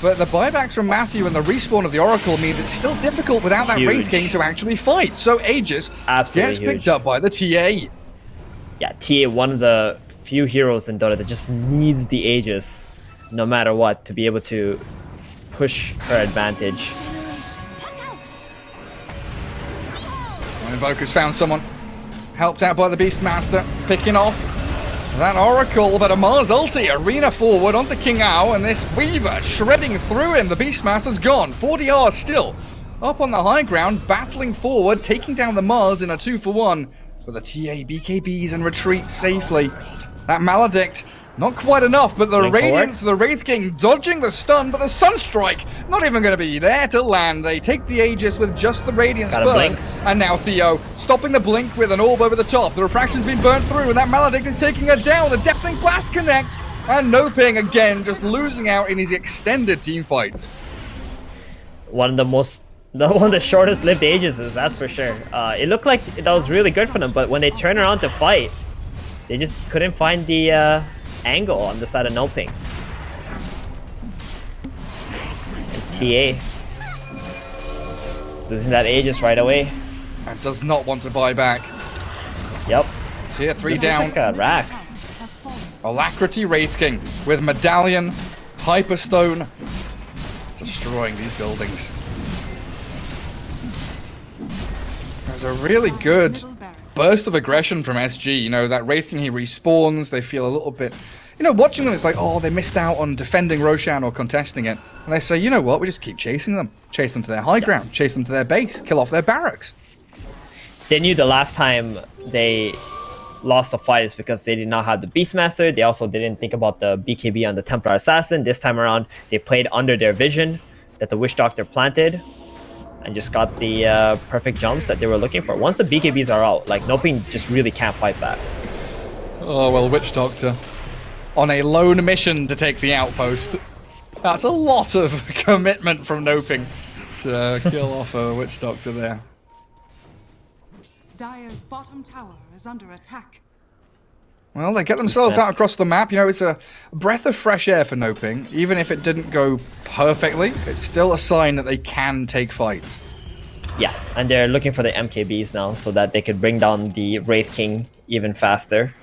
But the buybacks from Matthew and the respawn of the Oracle means it's still difficult without that Wraith King to actually fight. So Aegis Absolutely gets picked huge. up by the TA. Yeah, TA, one of the few heroes in Dota that just needs the Aegis, no matter what, to be able to push her advantage. Invoker's found someone. Helped out by the Beastmaster. Picking off that Oracle, but a Mars ulti. Arena forward onto King Ao, and this Weaver shredding through him. The Beastmaster's gone. 40R still up on the high ground, battling forward, taking down the Mars in a 2-for-1. But the TA BKBs and retreat safely. That Maledict, not quite enough, but the Going Radiance, the Wraith King dodging the stun, but the Sunstrike not even going to be there to land. They take the Aegis with just the Radiance Got a burn. blink. And now Theo stopping the blink with an orb over the top. The refraction's been burnt through, and that Maledict is taking her down. The Deafening Blast connects, and NoPing again just losing out in these extended team fights. One of the shortest lived Aegises, that's for sure. It looked like that was really good for them, but when they turn around to fight, they just couldn't find the angle on the side of NoPing. And TA losing that Aegis right away. And does not want to buy back. Yep. Tier 3 This down. is like a Rax. has fallen. Alacrity Wraith King with Medallion, Hyperstone, destroying these buildings. There's a really good Middle barracks. burst of aggression from SG. You know, that Wraith King, he respawns, they feel a little bit... You know, watching them, it's like, oh, they missed out on defending Roshan or contesting it. And they say, you know what, we just keep chasing them. Chase them to their high ground, chase them to their base, kill off their barracks. They knew the last time they lost the fight is because they did not have the Beastmaster. They also didn't think about the BKB on the Templar Assassin. This time around, they played under their vision that the Witch Doctor planted and just got the perfect jumps that they were looking for. Once the BKBs are out, like, NoPing just really can't fight back. Oh, well, Witch Doctor on a lone mission to take the outpost. That's a lot of commitment from NoPing to kill off a Witch Doctor there. Dire's bottom tower is under attack. Well, they get themselves out Dismiss. across the map. You know, it's a breath of fresh air for NoPing. Even if it didn't go perfectly, it's still a sign that they can take fights. Yeah, and they're looking for the MKBs now so that they could bring down the Wraith King even faster.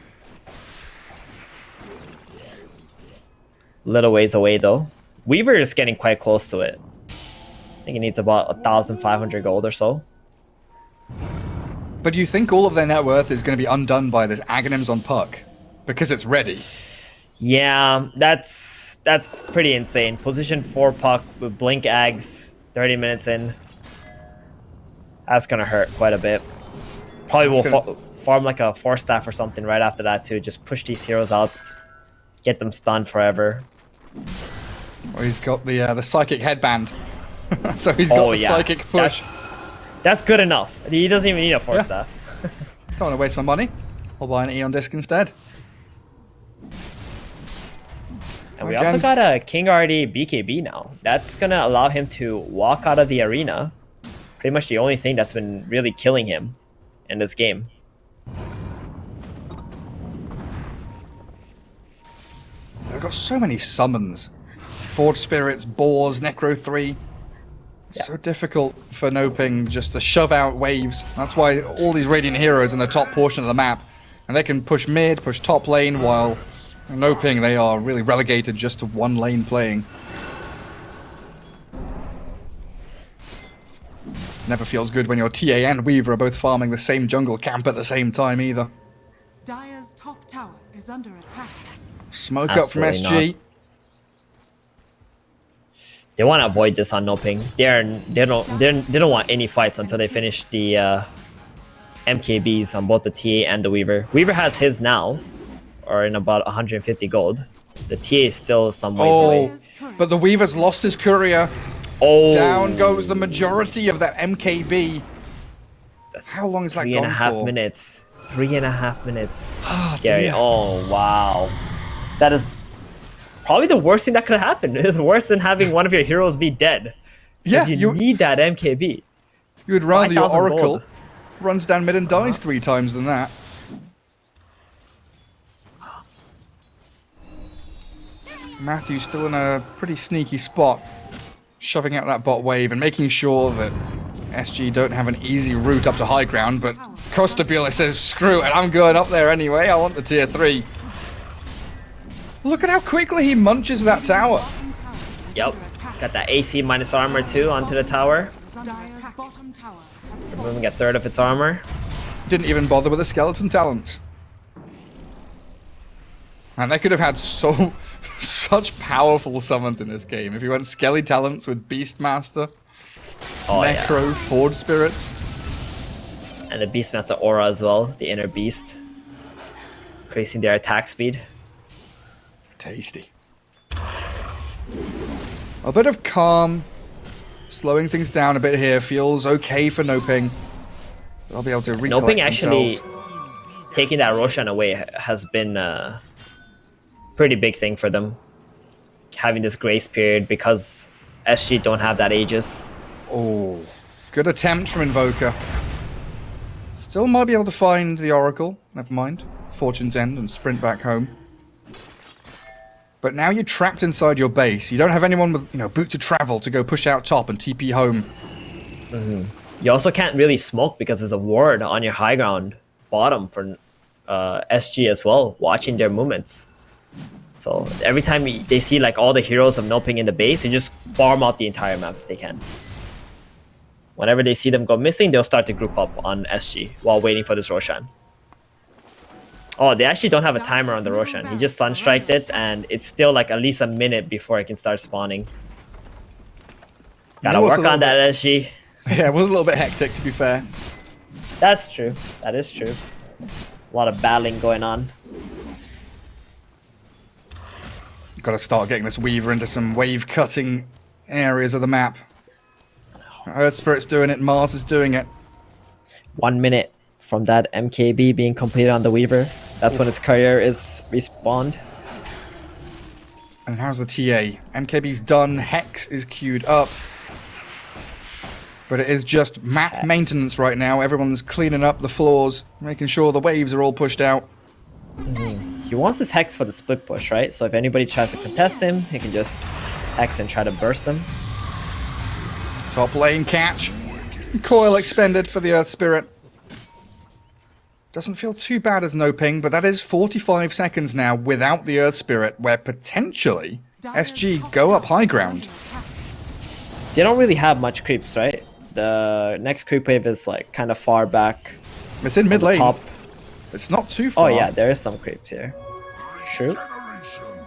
Little ways away though. Weaver is getting quite close to it. I think it needs about 1,500 gold or so. But do you think all of their net worth is going to be undone by this Aghanims on Puck? Because it's ready. Yeah, that's pretty insane. Position 4 Puck with Blink Ags 30 minutes in. That's gonna hurt quite a bit. Probably will farm like a 4-staff or something right after that too. Just push these heroes out, get them stunned forever. Well, he's got the psychic headband. So he's got the psychic push. That's good enough. He doesn't even need a 4-staff. Don't want to waste my money. I'll buy an Eon disc instead. And we also got a King RD BKB now. That's going to allow him to walk out of the arena. Pretty much the only thing that's been really killing him in this game. I've got so many summons. Forge Spirits, Boars, Necro 3. So difficult for NoPing just to shove out waves. That's why all these Radiant heroes in the top portion of the map. And they can push mid, push top lane, while NoPing, they are really relegated just to one lane playing. Never feels good when your TA and Weaver are both farming the same jungle camp at the same time either. Dire's top tower is under attack. Smoke up from Absolutely SG. not. They want to avoid this on NoPing. They don't want any fights until they finish the MKBs on both the TA and the Weaver. Weaver has his now, or in about 150 gold. The TA is still some ways away. But the Weaver's lost his courier. Oh, Down goes the majority of that MKB. That's How long is that three gone and a half for? minutes. 3.5 minutes. Oh, Gary, dear. oh wow, that is probably the worst thing that could happen. It is worse than having one of your heroes be dead. Yeah, you need that MKB. You would rather your 5,000 Oracle gold. runs down mid and dies 3 times than that. Matthew's still in a pretty sneaky spot, shoving out that bot wave and making sure that SG don't have an easy route up to high ground, but Costabile says, screw it, I'm going up there anyway, I want the tier 3. Look at how quickly he munches that tower. Bottom tower is Yep, under attack. got that AC minus armor too onto the tower, Dire's bottom tower has fallen. removing a third of its armor. Didn't even bother with the skeleton talents. And they could have had such powerful summons in this game. If you went Skelly talents with Beastmaster, Oh yeah, Necro, Forge Spirits. and the Beastmaster aura as well, the inner beast, increasing their attack speed. Tasty. A bit of calm, slowing things down a bit here feels okay for NoPing. They'll be able to recollect NoPing actually themselves. taking that Roshan away has been a pretty big thing for them. Having this grace period because SG don't have that Aegis. Oh, good attempt from Invoker. Still might be able to find the Oracle. Never mind. Fortune's End and sprint back home. But now you're trapped inside your base. You don't have anyone with, boot to travel to go push out top and TP home. You also can't really smoke because there's a ward on your high ground bottom for SG as well, watching their movements. So every time they see like all the heroes of NoPing in the base, they just farm out the entire map if they can. Whenever they see them go missing, they'll start to group up on SG while waiting for this Roshan. Oh, they actually don't have a timer on the Roshan. He just sunstriked it, and it's still like at least a minute before it can start spawning. Gotta It was work a little on that SG. Yeah, it was a little bit hectic, to be fair. That's true. That is true. A lot of battling going on. You've got to start getting this Weaver into some wave-cutting areas of the map. Earth Spirit's doing it, Mars is doing it. 1 minute from that MKB being completed on the Weaver. That's when his career is respawned. And how's the TA? MKB's done, Hex is queued up. But it is just map maintenance right now. Everyone's cleaning up the floors, making sure the waves are all pushed out. he wants this Hex for the split push, right? So if anybody tries to contest him, he can just Hex and try to burst them. Top lane catch. Coil expended for the Earth Spirit. Doesn't feel too bad as NoPing, but that is 45 seconds now without the Earth Spirit, where potentially SG go up high ground. They don't really have much creeps, right? The next creep wave is like kind of far back. It's in mid lane. Top. It's not too far. Oh yeah, there is some creeps here. True.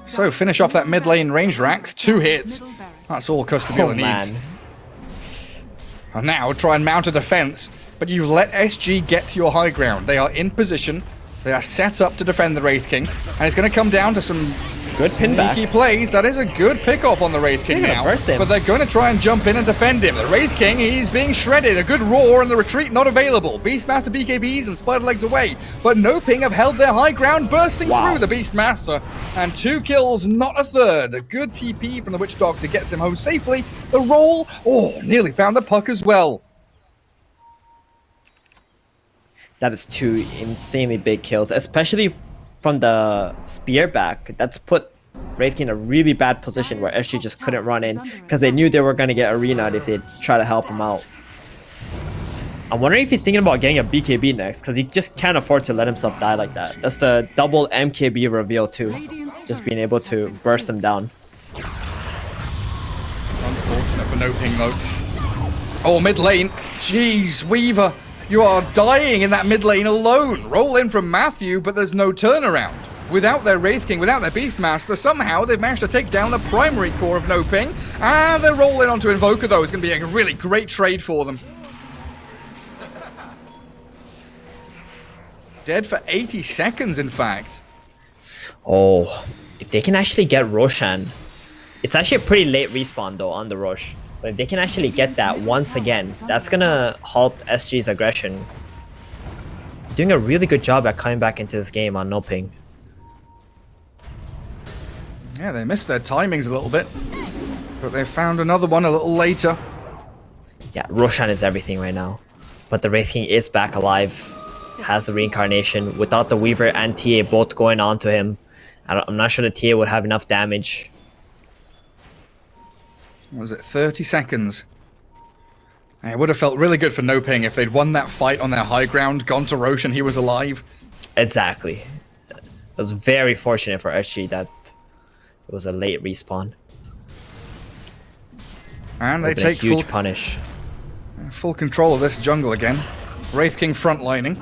So finish off that mid lane range racks. 2 hits. That's all Customila needs. Man. And now try and mount a defense, but you've let SG get to your high ground. They are in position. They are set up to defend the Wraith King, and it's going to come down to some Good pin back. sneaky plays. That is a good pick-off on the Wraith King They're now, gonna burst him. but they're going to try and jump in and defend him. The Wraith King, he's being shredded. A good roar and the retreat not available. Beastmaster BKBs and Spider Legs away, but NoPing have held their high ground, bursting through the Beastmaster, and 2 kills, not a third. A good TP from the Witch Doctor gets him home safely. The roll, nearly found the puck as well. That is 2 insanely big kills, especially from the spear back. That's put Wraith King in a really bad position where SG just couldn't run in because they knew they were going to get arena'd if they try to help him out. I'm wondering if he's thinking about getting a BKB next because he just can't afford to let himself die like that. That's the double MKB reveal too, just being able to burst them down. Unfortunate for NoPing though. Oh, mid lane. Jeez, Weaver. You are dying in that mid lane alone. Roll in from Matthew, but there's no turnaround. Without their Wraith King, without their Beastmaster, somehow they've managed to take down the primary core of NoPing. And they're rolling onto Invoker though. It's going to be a really great trade for them. Dead for 80 seconds, in fact. Oh, if they can actually get Roshan. It's actually a pretty late respawn though on the Rosh. But if they can actually get that once again, that's gonna halt SG's aggression. Doing a really good job at coming back into this game on NoPing. Yeah, they missed their timings a little bit. But they found another one a little later. Yeah, Roshan is everything right now. But the Wraith King is back alive. Has the reincarnation. Without the Weaver and TA both going on to him, I'm not sure the TA would have enough damage. Was it 30 seconds? And it would have felt really good for NoPing if they'd won that fight on their high ground, gone to Roche and he was alive. Exactly. It was very fortunate for SG that it was a late respawn. And they Been a take huge punish. full control of this jungle again. Wraith King frontlining.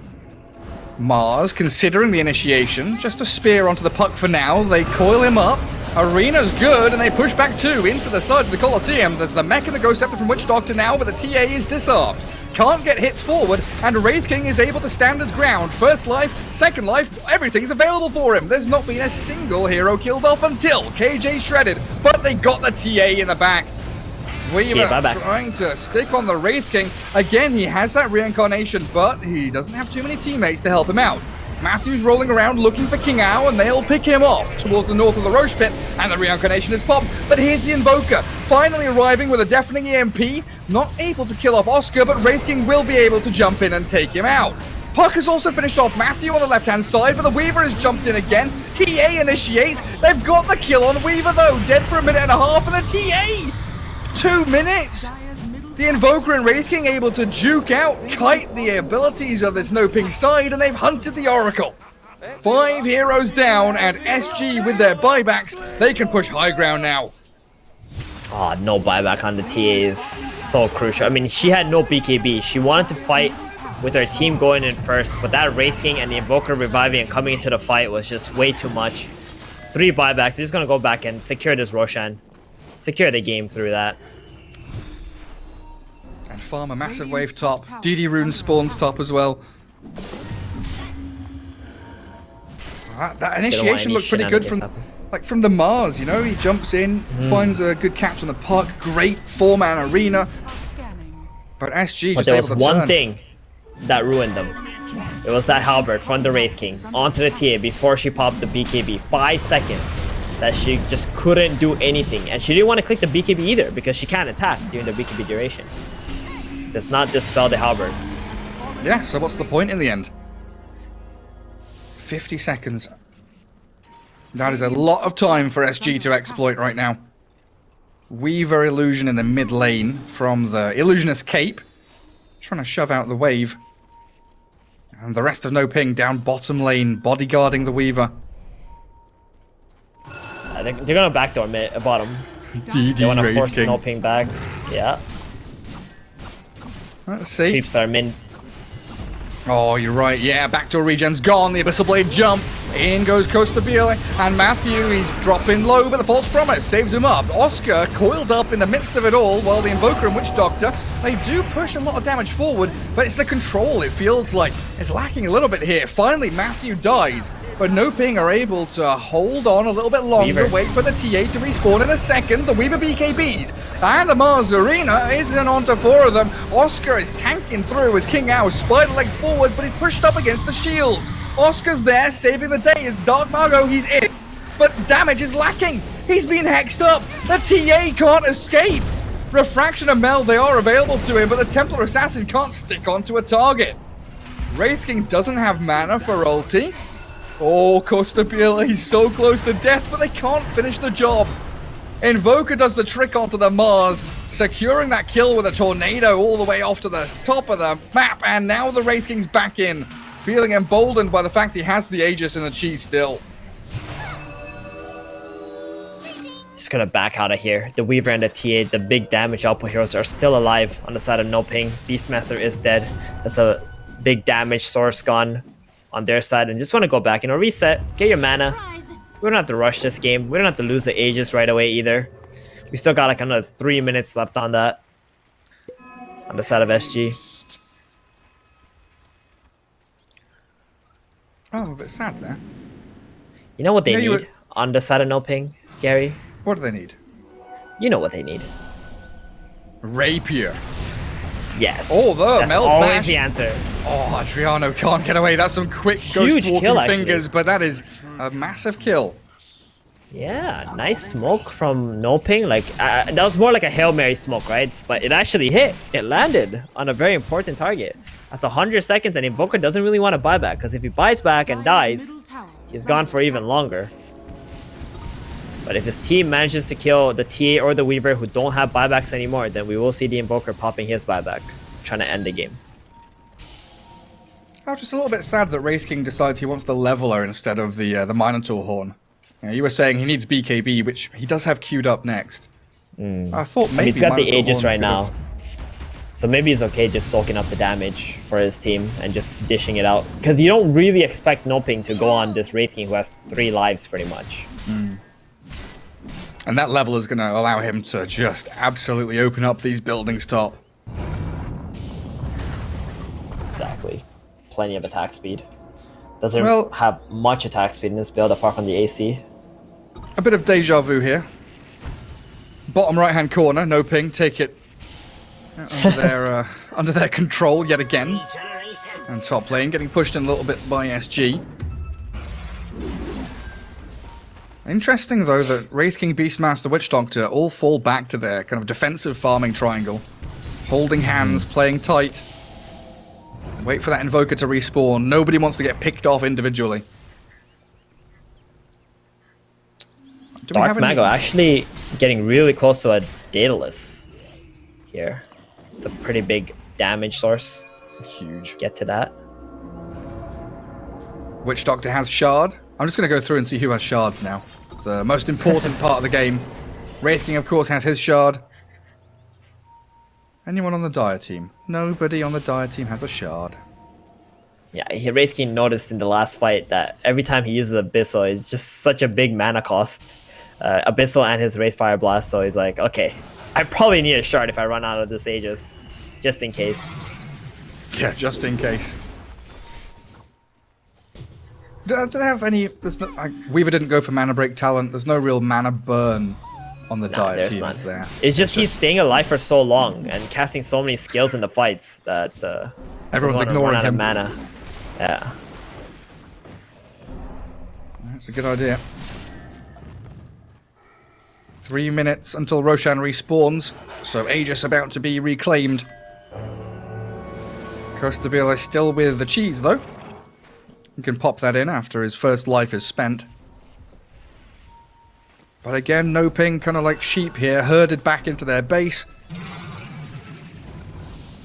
Mars considering the initiation. Just a spear onto the puck for now. They coil him up. Arena's good, and they push back 2 into the side of the Colosseum. There's the mech and the Ghost Scepter from Witch Doctor now, but the TA is disarmed. Can't get hits forward, and Wraith King is able to stand his ground. First life, second life, everything's available for him. There's not been a single hero killed off until KJ shredded, but they got the TA in the back. Weaver trying to stick on the Wraith King. Again, he has that reincarnation, but he doesn't have too many teammates to help him out. Matthew's rolling around looking for King Ao, and they'll pick him off towards the north of the Roche pit, and the reincarnation is popped. But here's the Invoker, finally arriving with a deafening EMP. Not able to kill off Oscar, but Wraith King will be able to jump in and take him out. Puck has also finished off Matthew on the left-hand side, but the Weaver has jumped in again. TA initiates. They've got the kill on Weaver, though. Dead for 1.5 minutes, and the TA! 2 minutes! The Invoker and Wraith King able to juke out, kite the abilities of this NoPing side, and they've hunted the Oracle. 5 heroes down, and SG with their buybacks, they can push high ground now. Oh, no buyback on the TA is so crucial. I mean, she had no BKB. She wanted to fight with her team going in first, but that Wraith King and the Invoker reviving and coming into the fight was just way too much. 3 buybacks. He's going to go back and secure this Roshan. Secure the game through that. And farm a massive wave top. DD Rune spawns top as well. That initiation looked pretty good from the Mars, you know? He jumps in, finds a good catch on the puck, great 4-man arena. But SG just able to turn. But there was one thing that ruined them. It was that halberd from the Wraith King onto the TA before she popped the BKB. 5 seconds that she just couldn't do anything. And she didn't want to click the BKB either because she can't attack during the BKB duration. Does not dispel the halberd. Yeah, so what's the point in the end? 50 seconds. That is a lot of time for SG to exploit right now. Weaver illusion in the mid lane from the Illusionist Cape. Trying to shove out the wave. And the rest of NoPing down bottom lane, bodyguarding the Weaver. They're gonna backdoor bottom. DD They want to Wraith force King. NoPing back. Yeah. Let's see. Creeps are min. Oh, you're right. Yeah, backdoor regen's gone. The Abyssal Blade jump. In goes Costa Biele. And Matthew, he's dropping low, but the False Promise saves him up. Oscar coiled up in the midst of it all, while the Invoker and Witch Doctor, they do push a lot of damage forward, but it's the control. It feels like it's lacking a little bit here. Finally, Matthew dies, but NoPing are able to hold on a little bit longer, Weaver. wait for the TA to respawn in a second. The Weaver BKBs and the Mars Arena isn't onto 4 of them. Oscar is tanking through as King Ao spider legs forwards, but he's pushed up against the shields. Oscar's there, saving the day as Dark Margot, he's in, but damage is lacking. He's been hexed up. The TA can't escape. Refraction and Meld, they are available to him, but the Templar Assassin can't stick onto a target. Wraith King doesn't have mana for ulti. Oh, Costa Biele, he's so close to death, but they can't finish the job. Invoker does the trick onto the Mars, securing that kill with a tornado all the way off to the top of the map, and now the Wraith King's back in, feeling emboldened by the fact he has the Aegis and the cheese still. Just gonna back out of here. The Weaver and the TA, the big damage output heroes, are still alive on the side of NoPing. Beastmaster is dead. That's a big damage source gone on their side. And just want to go back, reset, get your mana. We don't have to rush this game. We don't have to lose the Aegis right away either. We still got like another 3 minutes left on that. On the side of SG. Oh, a bit sad there. You know what they Yeah, you need on the side of NoPing, Gary? What do they need? You know what they need. Rapier. Yes. Oh, the That's meld always bash. the answer. Oh, Adriano can't get away. That's some quick Huge ghost kill, walking actually. fingers, but that is a massive kill. Yeah, nice smoke from NoPing. Like that was more like a Hail Mary smoke, right? But it actually hit. It landed on a very important target. That's 100 seconds, and Invoker doesn't really want to buy back, because if he buys back and dies, he's gone for even longer. But if his team manages to kill the TA or the Weaver who don't have buybacks anymore, then we will see the Invoker popping his buyback, trying to end the game. I'm just a little bit sad that Wraith King decides he wants the Leveler instead of the Minotaur Horn. You were saying he needs BKB, which he does have queued up next. I thought maybe He's got the Minotaur Aegis Horn right could now. have- So maybe it's okay just soaking up the damage for his team and just dishing it out. Because you don't really expect NoPing to go on this Wraith King who has 3 lives pretty much. And that level is going to allow him to just absolutely open up these buildings top. Exactly. Plenty of attack speed. Doesn't Well- have much attack speed in this build apart from the AC. A bit of deja vu here. Bottom right-hand corner, NoPing, take it under their control yet again. And top lane getting pushed in a little bit by SG. Interesting though that Wraith King, Beastmaster, Witch Doctor all fall back to their kind of defensive farming triangle. Holding hands, playing tight. Wait for that Invoker to respawn. Nobody wants to get picked off individually. Do we have Dark any- Mago actually getting really close to a Daedalus here. It's a pretty big damage source. Huge. Get to that. Witch Doctor has Shard. I'm just going to go through and see who has Shards now. It's the most important part of the game. Wraith King, of course, has his Shard. Anyone on the Dire team? Nobody on the Dire team has a Shard. Yeah, Wraith King noticed in the last fight that every time he uses Abyssal, it's just such a big mana cost. Abyssal and his Wraith Fire Blast, so he's like, okay, I probably need a Shard if I run out of this Aegis, just in case. Yeah, just in case. Do they have any... There's no, Weaver didn't go for Mana Break talent. There's no real mana burn on the Dire There's team, none. is there? It's just he's staying alive for so long and casting so many skills in the fights that Everyone's doesn't wanna ignoring run out of him. mana. Yeah. That's a good idea. 3 minutes until Roshan respawns, so Aegis about to be reclaimed. Costa Biele is still with the cheese, though. You can pop that in after his first life is spent. But again, NoPing kind of like sheep here, herded back into their base.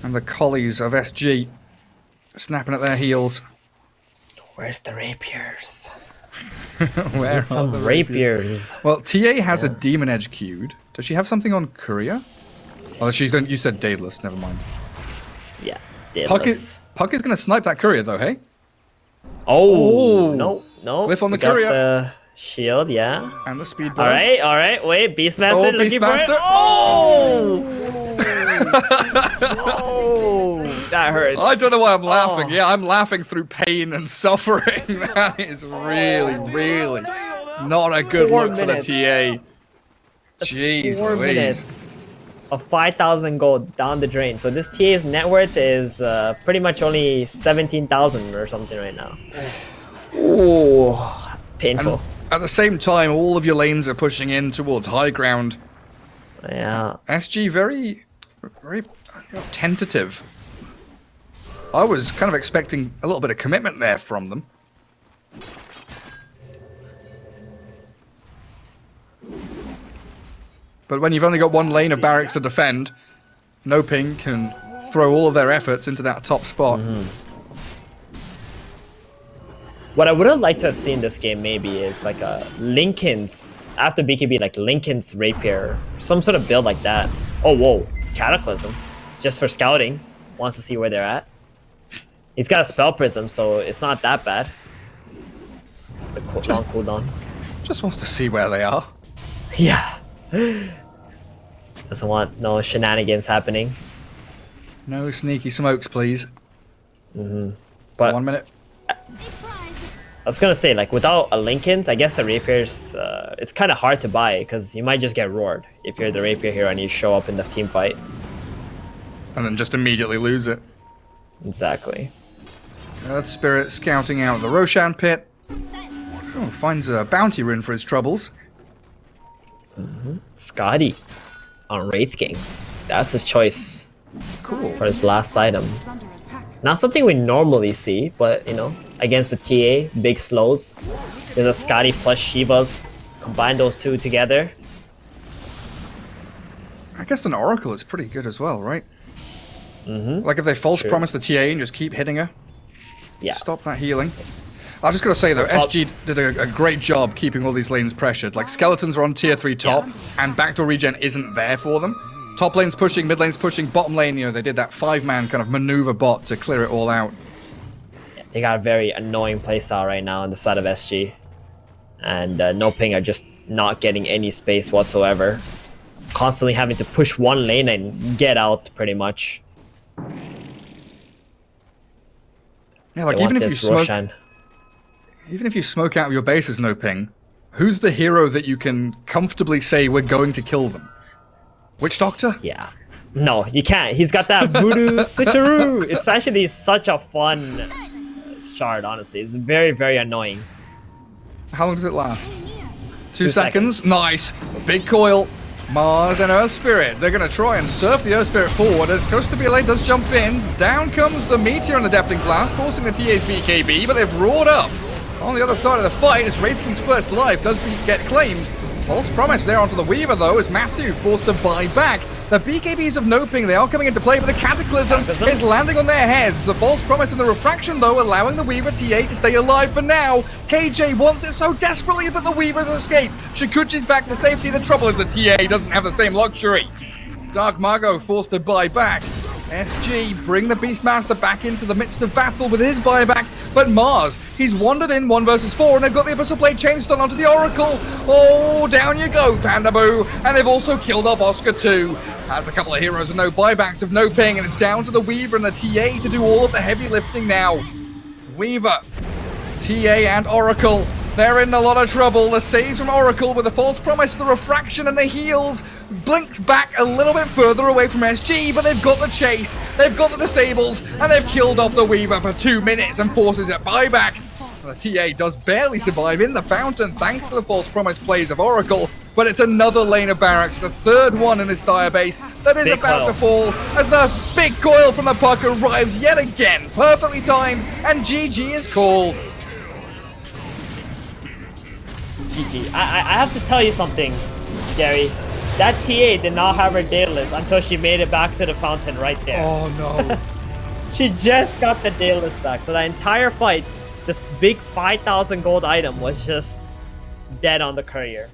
And the collies of SG snapping at their heels. Where's the rapiers? Where Some rapiers. Well, TA has a demon edge queued. Does she have something on courier? Oh, she's going. You said Daedalus. Never mind. Yeah, Puck is going to snipe that courier though. Hey. Oh, Oh. no. Whiff on the We got courier. the shield, yeah. And the speed burst. All right. Wait, Beastmaster Oh, looking for it. Beastmaster. Oh, that hurts. I don't know why I'm laughing. Oh. Yeah, I'm laughing through pain and suffering. That is really, really not a good 4 look minutes. for the TA. Jeez 4 Louise. minutes of 5,000 gold down the drain. So this TA's net worth is pretty much only 17,000 or something right now. Ooh, painful. And at the same time, all of your lanes are pushing in towards high ground. Yeah. SG very tentative. I was kind of expecting a little bit of commitment there from them. But when you've only got one lane of barracks to defend, NoPing can throw all of their efforts into that top spot. What I would have liked to have seen this game maybe is like a Lincoln's, after BKB, like Lincoln's Rapier, some sort of build like that. Oh, whoa, Cataclysm, just for scouting, wants to see where they're at. He's got a Spell Prism, so it's not that bad. The long cooldown. Just wants to see where they are. Yeah. Doesn't want no shenanigans happening. No sneaky smokes, please. But 1 minute. I was gonna say, like, without a Lincoln's, I guess the Rapiers, it's kind of hard to buy because you might just get roared if you're the Rapier hero and you show up in the team fight. And then just immediately lose it. Exactly. Earth Spirit scouting out the Roshan pit. Oh, finds a bounty rune for his troubles. Scotty on Wraith King. That's his choice Cool. for his last item. Is under attack. Not something we normally see, but, you know, against the TA, big slows. There's a Scotty plus Shivas. Combine those two together. I guess an Oracle is pretty good as well, right? Like if they false True. promise the TA and just keep hitting her, Yeah. stop that healing. I was just gonna say though, SG did a great job keeping all these lanes pressured. Like skeletons are on tier 3 top, and backdoor regen isn't there for them. Top lane's pushing, mid lane's pushing, bottom lane, you know, they did that 5-man kind of maneuver bot to clear it all out. They got a very annoying playstyle right now on the side of SG. And NoPing are just not getting any space whatsoever. Constantly having to push one lane and get out, pretty much. Yeah, like They even want if you this smoke, Roshan. even if you smoke out your bases, NoPing, who's the hero that you can comfortably say we're going to kill them? Witch Doctor? Yeah. No, you can't. He's got that voodoo switcheroo. It's actually such a fun shard, honestly. It's very, very annoying. How long does it last? 2 2 seconds. Nice. Big coil. Mars and Earth Spirit. They're going to try and surf the Earth Spirit forward as Costa Bile does jump in. Down comes the Meteor and the Deafening Blast, forcing the TA's BKB, but they've roared up. On the other side of the fight, as Wraith King's first life does get claimed. False promise there onto the Weaver, though, as Matthew forced to buy back. The BKBs of NoPing, they are coming into play, but the Cataclysm is landing on their heads. The false promise and the refraction, though, allowing the Weaver TA to stay alive for now. KJ wants it so desperately, but the Weaver's escaped. Shikuchi's back to safety. The trouble is the TA doesn't have the same luxury. Dark Margot forced to buy back. SG bring the Beastmaster back into the midst of battle with his buyback, but Mars, he's wandered in 1 versus 4, and they've got the Abyssal Blade Chainstone onto the Oracle. Oh, down you go, Pandaboo, and they've also killed off Oscar too. Has a couple of heroes with no buybacks of NoPing, and it's down to the Weaver and the TA to do all of the heavy lifting now. Weaver, TA and Oracle, they're in a lot of trouble. The saves from Oracle with the false promise, the refraction and the heals blinks back a little bit further away from SG, but they've got the chase, they've got the disables, and they've killed off the Weaver for 2 minutes and forces it buyback. The TA does barely survive in the fountain thanks to the false promise plays of Oracle, but it's another lane of barracks, the third one in this dire base that is Big about coil. to fall as the big coil from the puck arrives yet again, perfectly timed, and GG is called. GG. I have to tell you something, Gary. That TA did not have her daedalus until she made it back to the fountain right there. Oh no. She just got the daedalus back. So the entire fight, this big 5,000 gold item was just dead on the courier.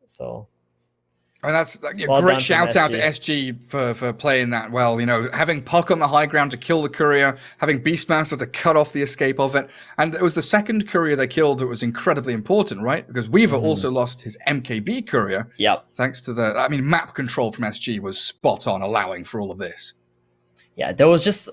So... And that's a Well great done shout from out to SG. SG for playing that well. You know, having Puck on the high ground to kill the courier, having Beastmaster to cut off the escape of it. And it was the second courier they killed that was incredibly important, right? Because Weaver also lost his MKB courier. Yep. Thanks to map control from SG was spot on, allowing for all of this. Yeah, there was just,